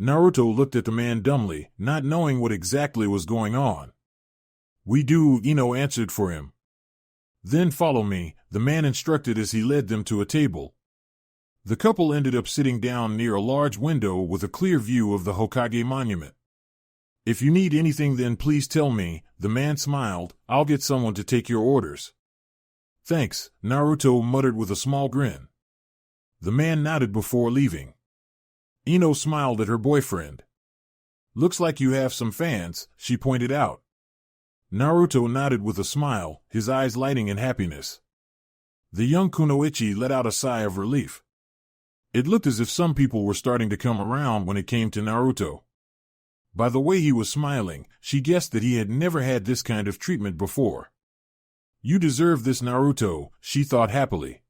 Naruto looked at the man dumbly, not knowing what exactly was going on. We do, Ino answered for him. Then follow me, the man instructed as he led them to a table. The couple ended up sitting down near a large window with a clear view of the Hokage monument. If you need anything then please tell me, the man smiled. I'll get someone to take your orders. Thanks, Naruto muttered with a small grin. The man nodded before leaving. Ino smiled at her boyfriend. Looks like you have some fans, she pointed out. Naruto nodded with a smile, his eyes lighting in happiness. The young kunoichi let out a sigh of relief. It looked as if some people were starting to come around when it came to Naruto. By the way he was smiling, she guessed that he had never had this kind of treatment before. You deserve this, Naruto, she thought happily.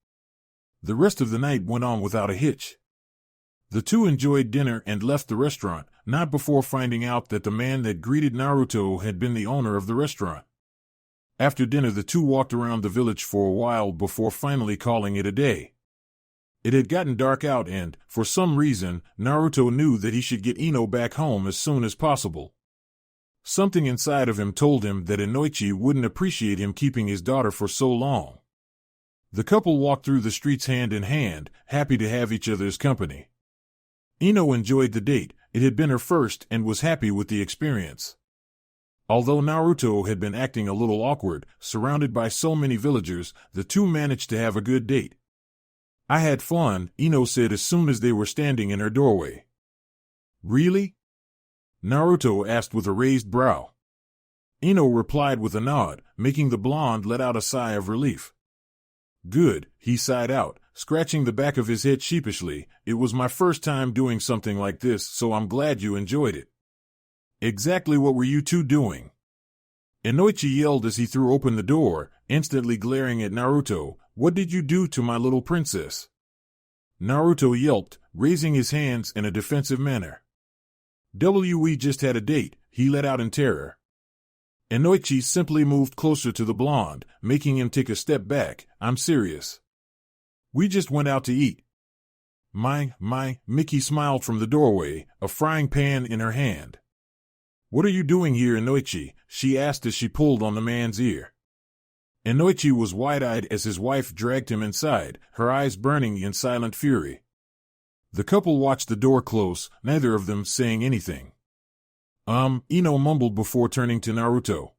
The rest of the night went on without a hitch. The two enjoyed dinner and left the restaurant, not before finding out that the man that greeted Naruto had been the owner of the restaurant. After dinner the two walked around the village for a while before finally calling it a day. It had gotten dark out and, for some reason, Naruto knew that he should get Ino back home as soon as possible. Something inside of him told him that Inoichi wouldn't appreciate him keeping his daughter for so long. The couple walked through the streets hand in hand, happy to have each other's company. Ino enjoyed the date, it had been her first, and was happy with the experience. Although Naruto had been acting a little awkward, surrounded by so many villagers, the two managed to have a good date. I had fun, Ino said as soon as they were standing in her doorway. Really? Naruto asked with a raised brow. Ino replied with a nod, making the blonde let out a sigh of relief. Good, he sighed out, scratching the back of his head sheepishly. It was my first time doing something like this, so I'm glad you enjoyed it. Exactly what were you two doing? Inoichi yelled as he threw open the door, instantly glaring at Naruto. What did you do to my little princess? Naruto yelped, raising his hands in a defensive manner. We just had a date, he let out in terror. Inoichi simply moved closer to the blonde, making him take a step back. I'm serious. We just went out to eat. Miki smiled from the doorway, a frying pan in her hand. What are you doing here, Inoichi? She asked as she pulled on the man's ear. Inoichi was wide-eyed as his wife dragged him inside, her eyes burning in silent fury. The couple watched the door close, neither of them saying anything. Ino mumbled before turning to Naruto.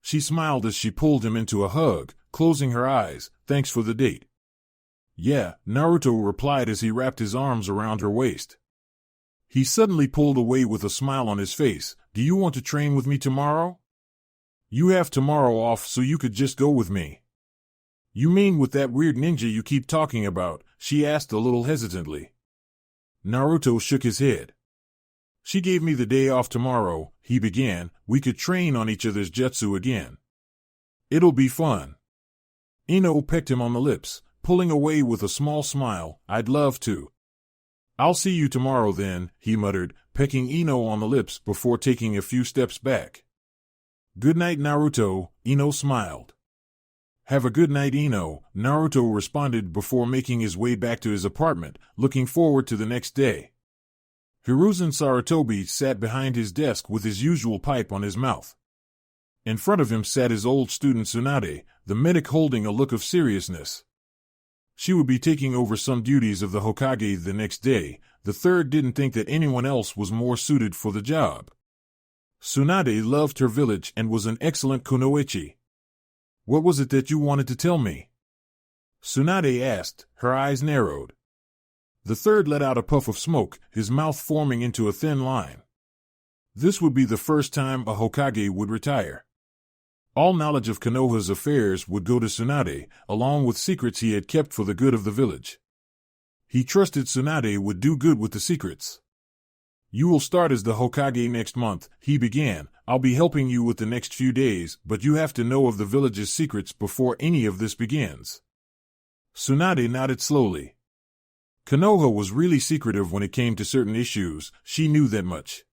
She smiled as she pulled him into a hug, closing her eyes. Thanks for the date. Yeah, Naruto replied as he wrapped his arms around her waist. He suddenly pulled away with a smile on his face. Do you want to train with me tomorrow? You have tomorrow off so you could just go with me. You mean with that weird ninja you keep talking about? She asked a little hesitantly. Naruto shook his head. She gave me the day off tomorrow, he began. We could train on each other's jutsu again. It'll be fun. Ino pecked him on the lips, pulling away with a small smile. I'd love to. I'll see you tomorrow then, he muttered, pecking Ino on the lips before taking a few steps back. Good night, Naruto, Ino smiled. Have a good night, Ino, Naruto responded before making his way back to his apartment, looking forward to the next day. Hiruzen Sarutobi sat behind his desk with his usual pipe on his mouth. In front of him sat his old student Tsunade, the medic holding a look of seriousness. She would be taking over some duties of the Hokage the next day. The third didn't think that anyone else was more suited for the job. Tsunade loved her village and was an excellent kunoichi. What was it that you wanted to tell me? Tsunade asked, her eyes narrowed. The third let out a puff of smoke, his mouth forming into a thin line. This would be the first time a Hokage would retire. All knowledge of Konoha's affairs would go to Tsunade, along with secrets he had kept for the good of the village. He trusted Tsunade would do good with the secrets. You will start as the Hokage next month, he began. I'll be helping you with the next few days, but you have to know of the village's secrets before any of this begins. Tsunade nodded slowly. Konoha was really secretive when it came to certain issues, she knew that much.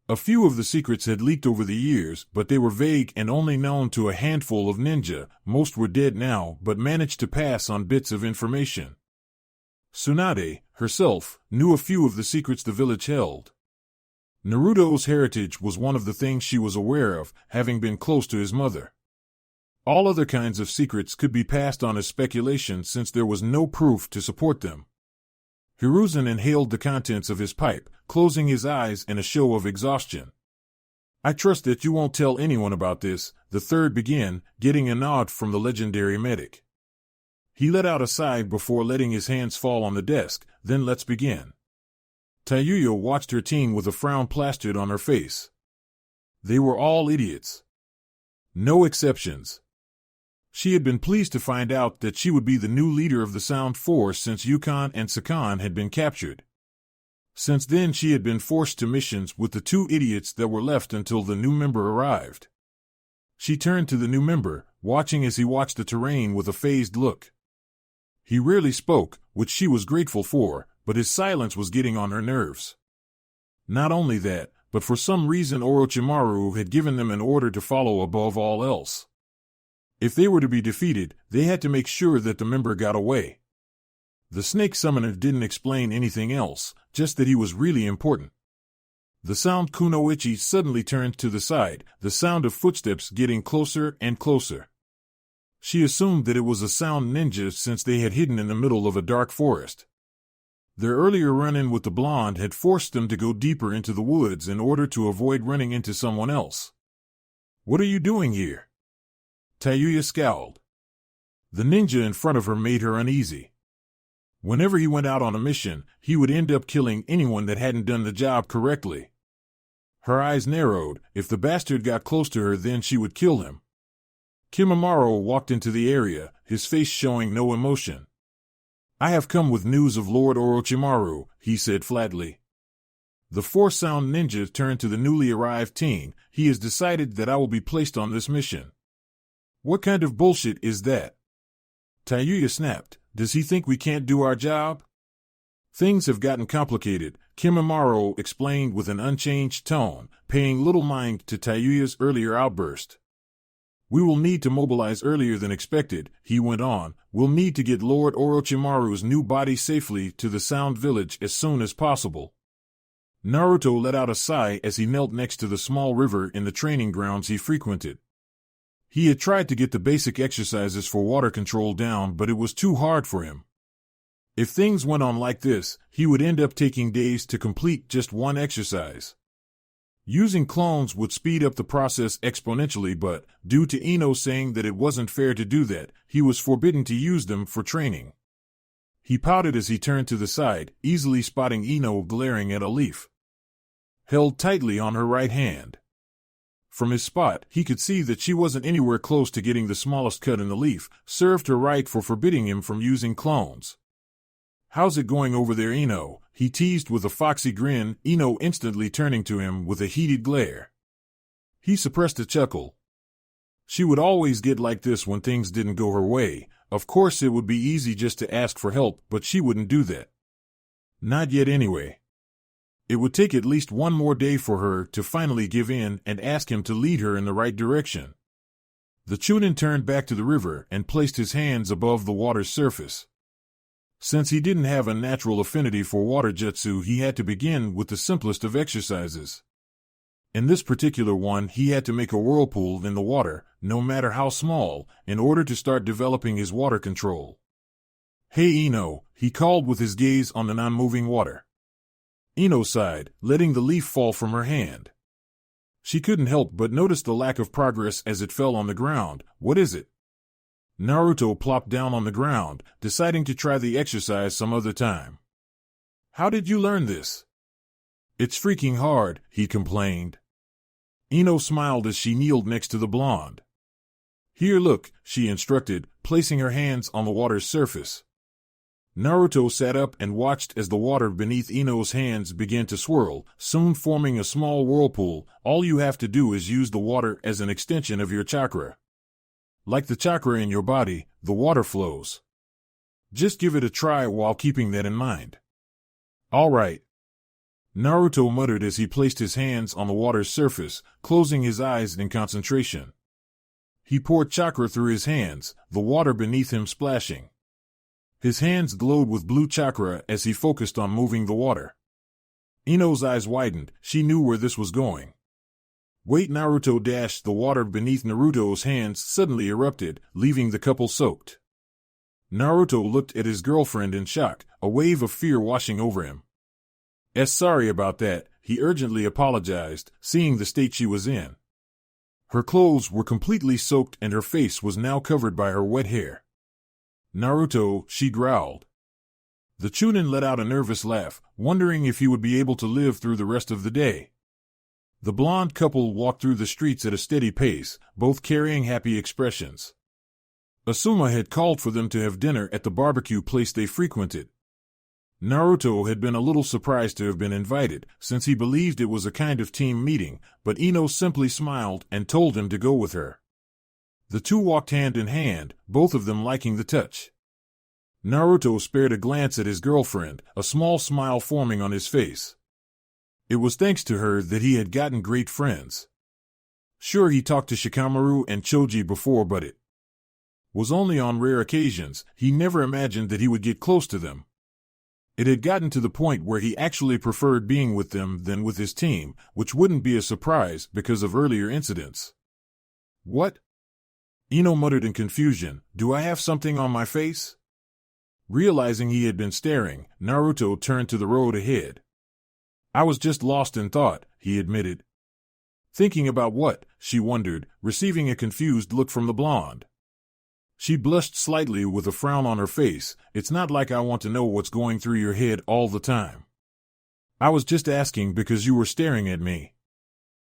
A few of the secrets had leaked over the years, but they were vague and only known to a handful of ninja. Most were dead now, but managed to pass on bits of information. Tsunade, herself, knew a few of the secrets the village held. Naruto's heritage was one of the things she was aware of, having been close to his mother. All other kinds of secrets could be passed on as speculation since there was no proof to support them. Hiruzen inhaled the contents of his pipe, closing his eyes in a show of exhaustion. I trust that you won't tell anyone about this, the third began, getting a nod from the legendary medic. He let out a sigh before letting his hands fall on the desk. Then let's begin. Tayuya watched her team with a frown plastered on her face. They were all idiots. No exceptions. She had been pleased to find out that she would be the new leader of the Sound Force since Yukon and Sakan had been captured. Since then she had been forced to missions with the two idiots that were left until the new member arrived. She turned to the new member, watching as he watched the terrain with a phased look. He rarely spoke, which she was grateful for, but his silence was getting on her nerves. Not only that, but for some reason Orochimaru had given them an order to follow above all else. If they were to be defeated, they had to make sure that the member got away. The snake summoner didn't explain anything else, just that he was really important. The sound kunoichi suddenly turned to the side, the sound of footsteps getting closer and closer. She assumed that it was a sound ninja since they had hidden in the middle of a dark forest. Their earlier run-in with the blonde had forced them to go deeper into the woods in order to avoid running into someone else. What are you doing here? Tayuya scowled. The ninja in front of her made her uneasy. Whenever he went out on a mission, he would end up killing anyone that hadn't done the job correctly. Her eyes narrowed. If the bastard got close to her, then she would kill him. Kimimaro walked into the area, his face showing no emotion. I have come with news of Lord Orochimaru, he said flatly. The four-sound ninja turned to the newly arrived team. He has decided that I will be placed on this mission. What kind of bullshit is that? Tayuya snapped. Does he think we can't do our job? Things have gotten complicated, Kimimaro explained with an unchanged tone, paying little mind to Tayuya's earlier outburst. We will need to mobilize earlier than expected, he went on. We'll need to get Lord Orochimaru's new body safely to the Sound Village as soon as possible. Naruto let out a sigh as he knelt next to the small river in the training grounds he frequented. He had tried to get the basic exercises for water control down, but it was too hard for him. If things went on like this, he would end up taking days to complete just one exercise. Using clones would speed up the process exponentially, but, due to Ino saying that it wasn't fair to do that, he was forbidden to use them for training. He pouted as he turned to the side, easily spotting Ino glaring at a leaf held tightly on her right hand. From his spot, he could see that she wasn't anywhere close to getting the smallest cut in the leaf, served her right for forbidding him from using clones. How's it going over there, Ino? He teased with a foxy grin, Ino instantly turning to him with a heated glare. He suppressed a chuckle. She would always get like this when things didn't go her way. Of course it would be easy just to ask for help, but she wouldn't do that. Not yet anyway. It would take at least one more day for her to finally give in and ask him to lead her in the right direction. The Chunin turned back to the river and placed his hands above the water's surface. Since he didn't have a natural affinity for water jutsu, he had to begin with the simplest of exercises. In this particular one, he had to make a whirlpool in the water, no matter how small, in order to start developing his water control. "Hey Ino," he called with his gaze on the non-moving water. Ino sighed, letting the leaf fall from her hand. She couldn't help but notice the lack of progress as it fell on the ground. "What is it?" Naruto plopped down on the ground, deciding to try the exercise some other time. "How did you learn this?" "It's freaking hard," he complained. Ino smiled as she kneeled next to the blonde. "Here, look," she instructed, placing her hands on the water's surface. Naruto sat up and watched as the water beneath Ino's hands began to swirl, soon forming a small whirlpool. "All you have to do is use the water as an extension of your chakra. Like the chakra in your body, the water flows. Just give it a try while keeping that in mind." "All right," Naruto muttered as he placed his hands on the water's surface, closing his eyes in concentration. He poured chakra through his hands, the water beneath him splashing. His hands glowed with blue chakra as he focused on moving the water. Ino's eyes widened. She knew where this was going. "Wait!" Naruto dashed. The water beneath Naruto's hands suddenly erupted, leaving the couple soaked. Naruto looked at his girlfriend in shock, a wave of fear washing over him. Sorry about that," he urgently apologized, seeing the state she was in. Her clothes were completely soaked and her face was now covered by her wet hair. "Naruto," she growled. The Chunin let out a nervous laugh, wondering if he would be able to live through the rest of the day. The blonde couple walked through the streets at a steady pace, both carrying happy expressions. Asuma had called for them to have dinner at the barbecue place they frequented. Naruto had been a little surprised to have been invited, since he believed it was a kind of team meeting, but Ino simply smiled and told him to go with her. The two walked hand in hand, both of them liking the touch. Naruto spared a glance at his girlfriend, a small smile forming on his face. It was thanks to her that he had gotten great friends. Sure, he talked to Shikamaru and Choji before, but it was only on rare occasions. He never imagined that he would get close to them. It had gotten to the point where he actually preferred being with them than with his team, which wouldn't be a surprise because of earlier incidents. "What?" Ino muttered in confusion. "Do I have something on my face?" Realizing he had been staring, Naruto turned to the road ahead. "I was just lost in thought," he admitted. "Thinking about what?" she wondered, receiving a confused look from the blonde. She blushed slightly with a frown on her face. "It's not like I want to know what's going through your head all the time. I was just asking because you were staring at me."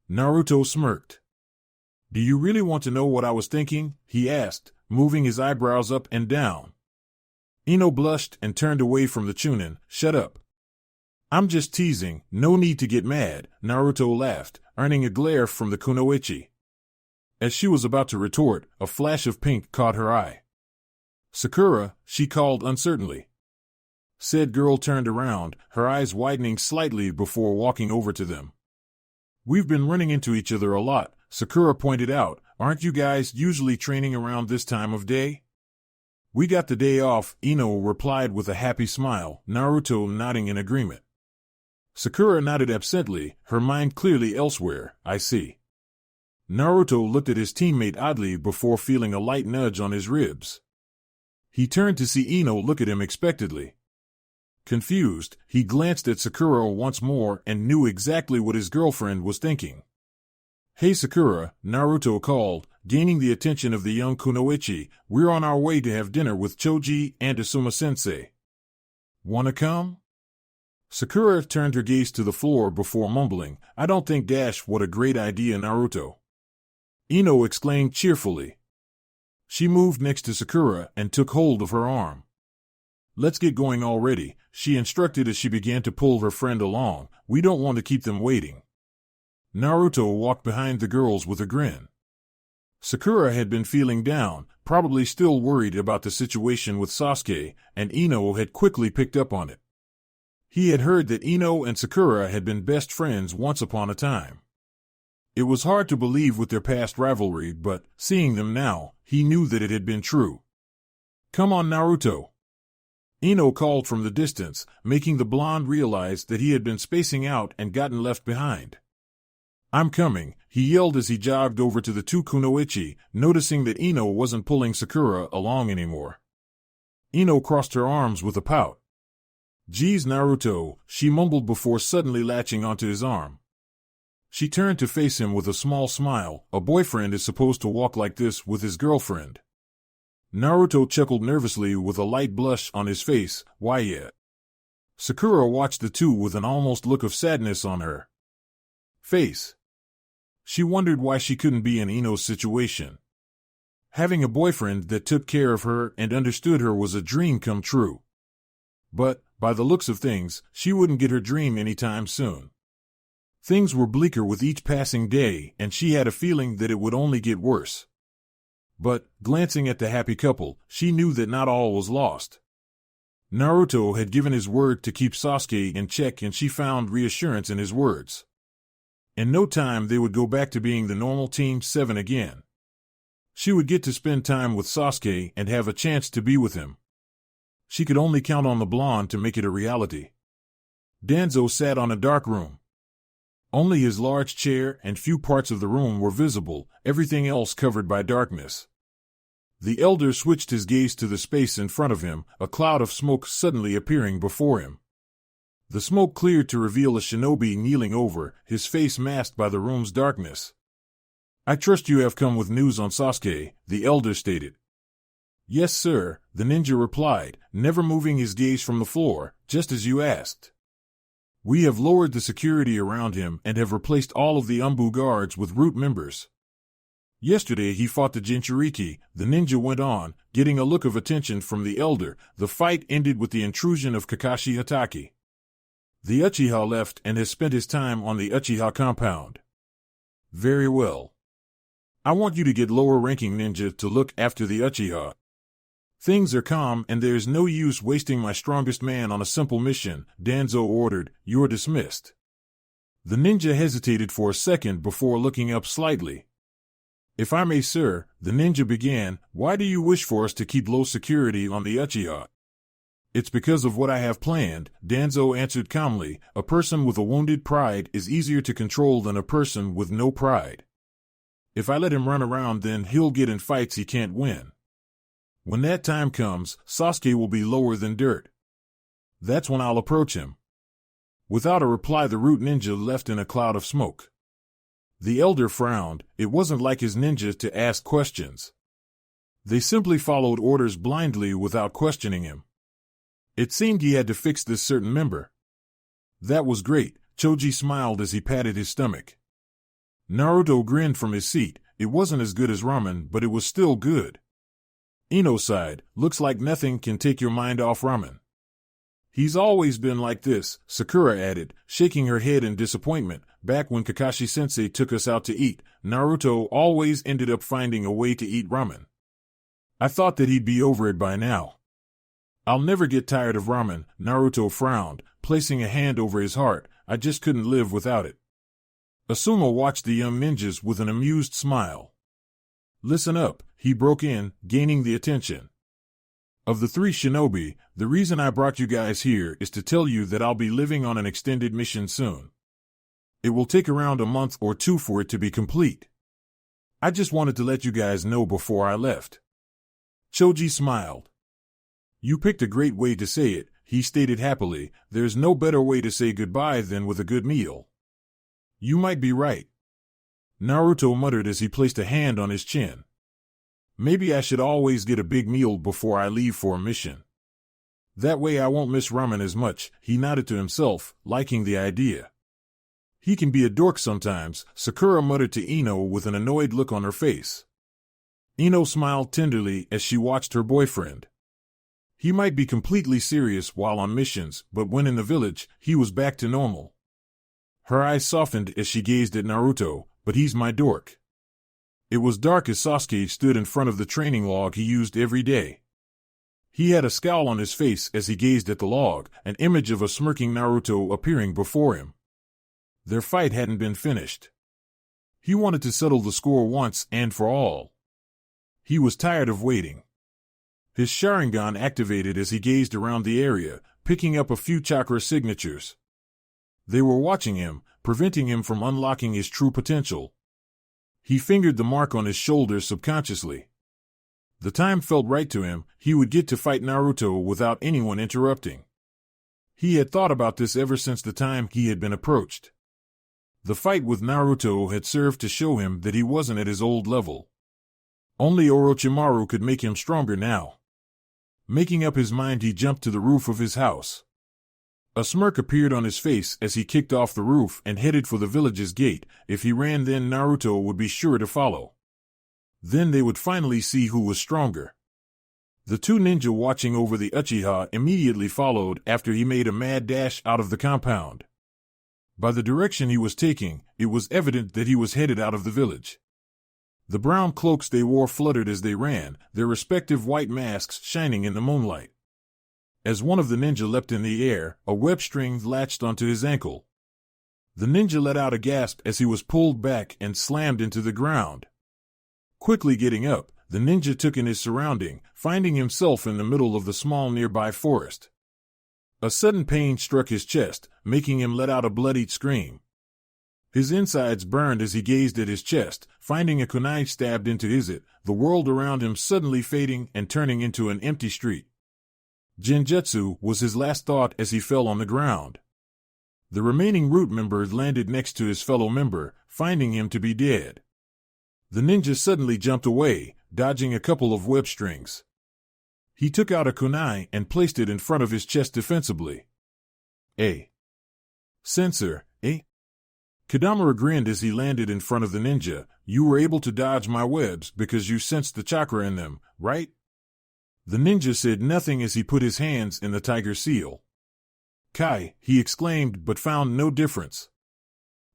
Naruto smirked. "Do you really want to know what I was thinking?" he asked, moving his eyebrows up and down. Ino blushed and turned away from the Chunin. "Shut up." "I'm just teasing, no need to get mad," Naruto laughed, earning a glare from the kunoichi. As she was about to retort, a flash of pink caught her eye. "Sakura," she called uncertainly. Said girl turned around, her eyes widening slightly before walking over to them. "We've been running into each other a lot," Sakura pointed out. "Aren't you guys usually training around this time of day?" "We got the day off," Ino replied with a happy smile, Naruto nodding in agreement. Sakura nodded absently, her mind clearly elsewhere. "I see." Naruto looked at his teammate oddly before feeling a light nudge on his ribs. He turned to see Ino look at him expectantly. Confused, he glanced at Sakura once more and knew exactly what his girlfriend was thinking. "Hey Sakura," Naruto called, gaining the attention of the young kunoichi. "We're on our way to have dinner with Choji and Asuma-sensei. Wanna come?" Sakura turned her gaze to the floor before mumbling, "I don't think what a great idea, Naruto." Ino exclaimed cheerfully. She moved next to Sakura and took hold of her arm. "Let's get going already," she instructed as she began to pull her friend along. "We don't want to keep them waiting." Naruto walked behind the girls with a grin. Sakura had been feeling down, probably still worried about the situation with Sasuke, and Ino had quickly picked up on it. He had heard that Ino and Sakura had been best friends once upon a time. It was hard to believe with their past rivalry, but, seeing them now, he knew that it had been true. "Come on, Naruto." Ino called from the distance, making the blonde realize that he had been spacing out and gotten left behind. "I'm coming," he yelled as he jogged over to the two kunoichi, noticing that Ino wasn't pulling Sakura along anymore. Ino crossed her arms with a pout. "Geez, Naruto," she mumbled before suddenly latching onto his arm. She turned to face him with a small smile. A boyfriend is supposed to walk like this with his girlfriend. Naruto chuckled nervously with a light blush on his face. "Why yet?" Sakura watched the two with an almost look of sadness on her face. She wondered why she couldn't be in Ino's situation. Having a boyfriend that took care of her and understood her was a dream come true. But, by the looks of things, she wouldn't get her dream anytime soon. Things were bleaker with each passing day, and she had a feeling that it would only get worse. But, glancing at the happy couple, she knew that not all was lost. Naruto had given his word to keep Sasuke in check, and she found reassurance in his words. In no time they would go back to being the normal Team 7 again. She would get to spend time with Sasuke and have a chance to be with him. She could only count on the blonde to make it a reality. Danzo sat on a dark room. Only his large chair and few parts of the room were visible, everything else covered by darkness. The elder switched his gaze to the space in front of him, a cloud of smoke suddenly appearing before him. The smoke cleared to reveal a shinobi kneeling over, his face masked by the room's darkness. "I trust you have come with news on Sasuke," the elder stated. "Yes, sir," the ninja replied, never moving his gaze from the floor, "just as you asked. We have lowered the security around him and have replaced all of the Umbu guards with root members. Yesterday he fought the Jinchuriki," the ninja went on, getting a look of attention from the elder. "The fight ended with the intrusion of Kakashi Hatake. The Uchiha left and has spent his time on the Uchiha compound." "Very well. I want you to get lower-ranking ninja to look after the Uchiha. Things are calm and there is no use wasting my strongest man on a simple mission," Danzo ordered. "You're dismissed." The ninja hesitated for a second before looking up slightly. "If I may, sir," the ninja began, "why do you wish for us to keep low security on the Uchiha?" "It's because of what I have planned," Danzo answered calmly. "A person with a wounded pride is easier to control than a person with no pride. If I let him run around, then he'll get in fights he can't win. When that time comes, Sasuke will be lower than dirt. That's when I'll approach him." Without a reply, the root ninja left in a cloud of smoke. The elder frowned. It wasn't like his ninjas to ask questions. They simply followed orders blindly without questioning him. It seemed he had to fix this certain member. That was great, Choji smiled as he patted his stomach. Naruto grinned from his seat. It wasn't as good as ramen, but it was still good. Ino sighed. Looks like nothing can take your mind off ramen. He's always been like this, Sakura added, shaking her head in disappointment. Back when Kakashi-sensei took us out to eat, Naruto always ended up finding a way to eat ramen. I thought that he'd be over it by now. I'll never get tired of ramen, Naruto frowned, placing a hand over his heart. I just couldn't live without it. Asuma watched the young ninjas with an amused smile. Listen up, he broke in, gaining the attention. Of the three shinobi, the reason I brought you guys here is to tell you that I'll be living on an extended mission soon. It will take around a month or two for it to be complete. I just wanted to let you guys know before I left. Choji smiled. You picked a great way to say it, he stated happily. There's no better way to say goodbye than with a good meal. You might be right. Naruto muttered as he placed a hand on his chin. Maybe I should always get a big meal before I leave for a mission. That way I won't miss ramen as much, he nodded to himself, liking the idea. He can be a dork sometimes, Sakura muttered to Ino with an annoyed look on her face. Ino smiled tenderly as she watched her boyfriend. He might be completely serious while on missions, but when in the village, he was back to normal. Her eyes softened as she gazed at Naruto, but he's my dork. It was dark as Sasuke stood in front of the training log he used every day. He had a scowl on his face as he gazed at the log, an image of a smirking Naruto appearing before him. Their fight hadn't been finished. He wanted to settle the score once and for all. He was tired of waiting. His Sharingan activated as he gazed around the area, picking up a few chakra signatures. They were watching him, preventing him from unlocking his true potential. He fingered the mark on his shoulder subconsciously. The time felt right to him. He would get to fight Naruto without anyone interrupting. He had thought about this ever since the time he had been approached. The fight with Naruto had served to show him that he wasn't at his old level. Only Orochimaru could make him stronger now. Making up his mind, he jumped to the roof of his house. A smirk appeared on his face as he kicked off the roof and headed for the village's gate. If he ran, then Naruto would be sure to follow. Then they would finally see who was stronger. The two ninja watching over the Uchiha immediately followed after he made a mad dash out of the compound. By the direction he was taking, it was evident that he was headed out of the village. The brown cloaks they wore fluttered as they ran, their respective white masks shining in the moonlight. As one of the ninja leapt in the air, a web string latched onto his ankle. The ninja let out a gasp as he was pulled back and slammed into the ground. Quickly getting up, the ninja took in his surrounding, finding himself in the middle of the small nearby forest. A sudden pain struck his chest, making him let out a bloodied scream. His insides burned as he gazed at his chest, finding a kunai stabbed into it, the world around him suddenly fading and turning into an empty street. Genjutsu was his last thought as he fell on the ground. The remaining root member landed next to his fellow member, finding him to be dead. The ninja suddenly jumped away, dodging a couple of web strings. He took out a kunai and placed it in front of his chest defensively. Sensor, eh? Kadamura grinned as he landed in front of the ninja. You were able to dodge my webs because you sensed the chakra in them, right? The ninja said nothing as he put his hands in the tiger seal. Kai, he exclaimed, but found no difference.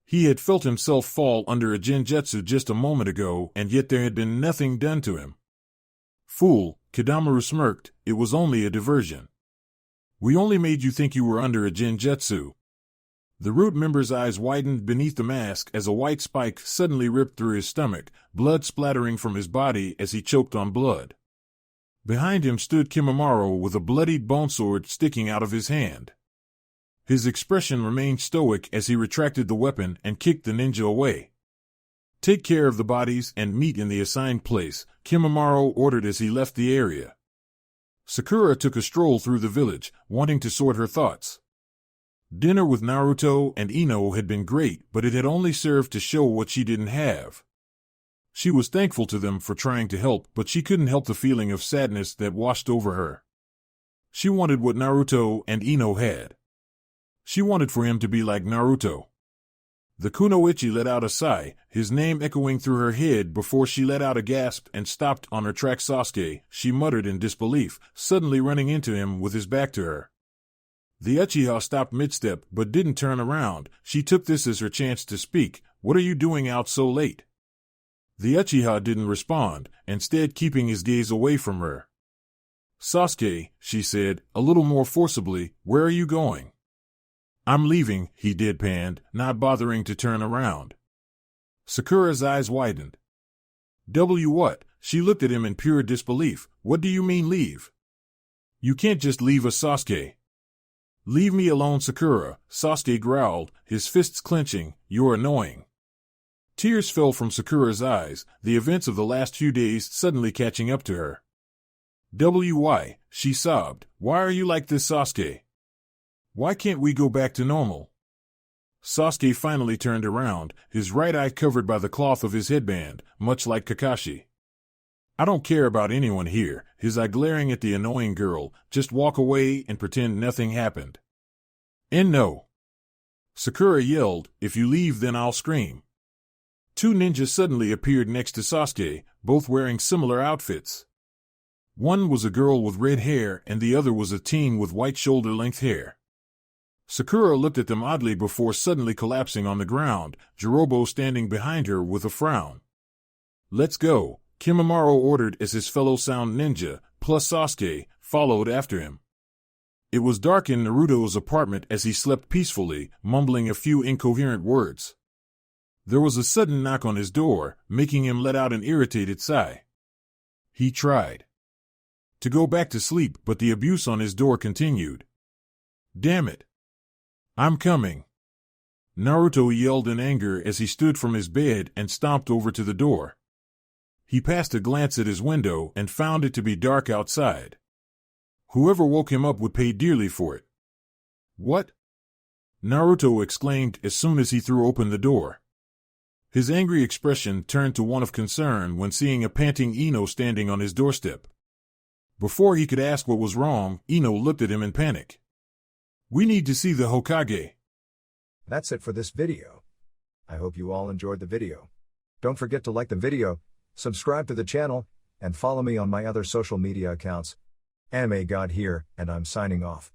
He had felt himself fall under a genjutsu just a moment ago, and yet there had been nothing done to him. Fool, Kadamura smirked, it was only a diversion. We only made you think you were under a genjutsu. The root member's eyes widened beneath the mask as a white spike suddenly ripped through his stomach, blood splattering from his body as he choked on blood. Behind him stood Kimimaro with a bloodied bone sword sticking out of his hand. His expression remained stoic as he retracted the weapon and kicked the ninja away. Take care of the bodies and meet in the assigned place, Kimimaro ordered as he left the area. Sakura took a stroll through the village, wanting to sort her thoughts. Dinner with Naruto and Ino had been great, but it had only served to show what she didn't have. She was thankful to them for trying to help, but she couldn't help the feeling of sadness that washed over her. She wanted what Naruto and Ino had. She wanted for him to be like Naruto. The kunoichi let out a sigh, his name echoing through her head before she let out a gasp and stopped on her track. Sasuke, she muttered in disbelief, suddenly running into him with his back to her. The Uchiha stopped mid-step but didn't turn around. She took this as her chance to speak. What are you doing out so late? The Uchiha didn't respond, instead keeping his gaze away from her. Sasuke, she said, a little more forcibly, where are you going? I'm leaving, he deadpanned, not bothering to turn around. Sakura's eyes widened. What? She looked at him in pure disbelief. What do you mean leave? You can't just leave us, Sasuke. Leave me alone, Sakura, Sasuke growled, his fists clenching. You're annoying. Tears fell from Sakura's eyes, the events of the last few days suddenly catching up to her. Why? She sobbed. Why are you like this, Sasuke? Why can't we go back to normal? Sasuke finally turned around, his right eye covered by the cloth of his headband, much like Kakashi. I don't care about anyone here, his eye glaring at the annoying girl. Just walk away and pretend nothing happened. And no. Sakura yelled, if you leave then I'll scream. Two ninjas suddenly appeared next to Sasuke, both wearing similar outfits. One was a girl with red hair and the other was a teen with white shoulder-length hair. Sakura looked at them oddly before suddenly collapsing on the ground, Jirobo standing behind her with a frown. Let's go, Kimimaro ordered as his fellow sound ninja, plus Sasuke, followed after him. It was dark in Naruto's apartment as he slept peacefully, mumbling a few incoherent words. There was a sudden knock on his door, making him let out an irritated sigh. He tried to go back to sleep, but the abuse on his door continued. Damn it! I'm coming! Naruto yelled in anger as he stood from his bed and stomped over to the door. He passed a glance at his window and found it to be dark outside. Whoever woke him up would pay dearly for it. What? Naruto exclaimed as soon as he threw open the door. His angry expression turned to one of concern when seeing a panting Ino standing on his doorstep. Before he could ask what was wrong, Ino looked at him in panic. We need to see the Hokage. That's it for this video. I hope you all enjoyed the video. Don't forget to like the video, subscribe to the channel, and follow me on my other social media accounts. Anime God here, and I'm signing off.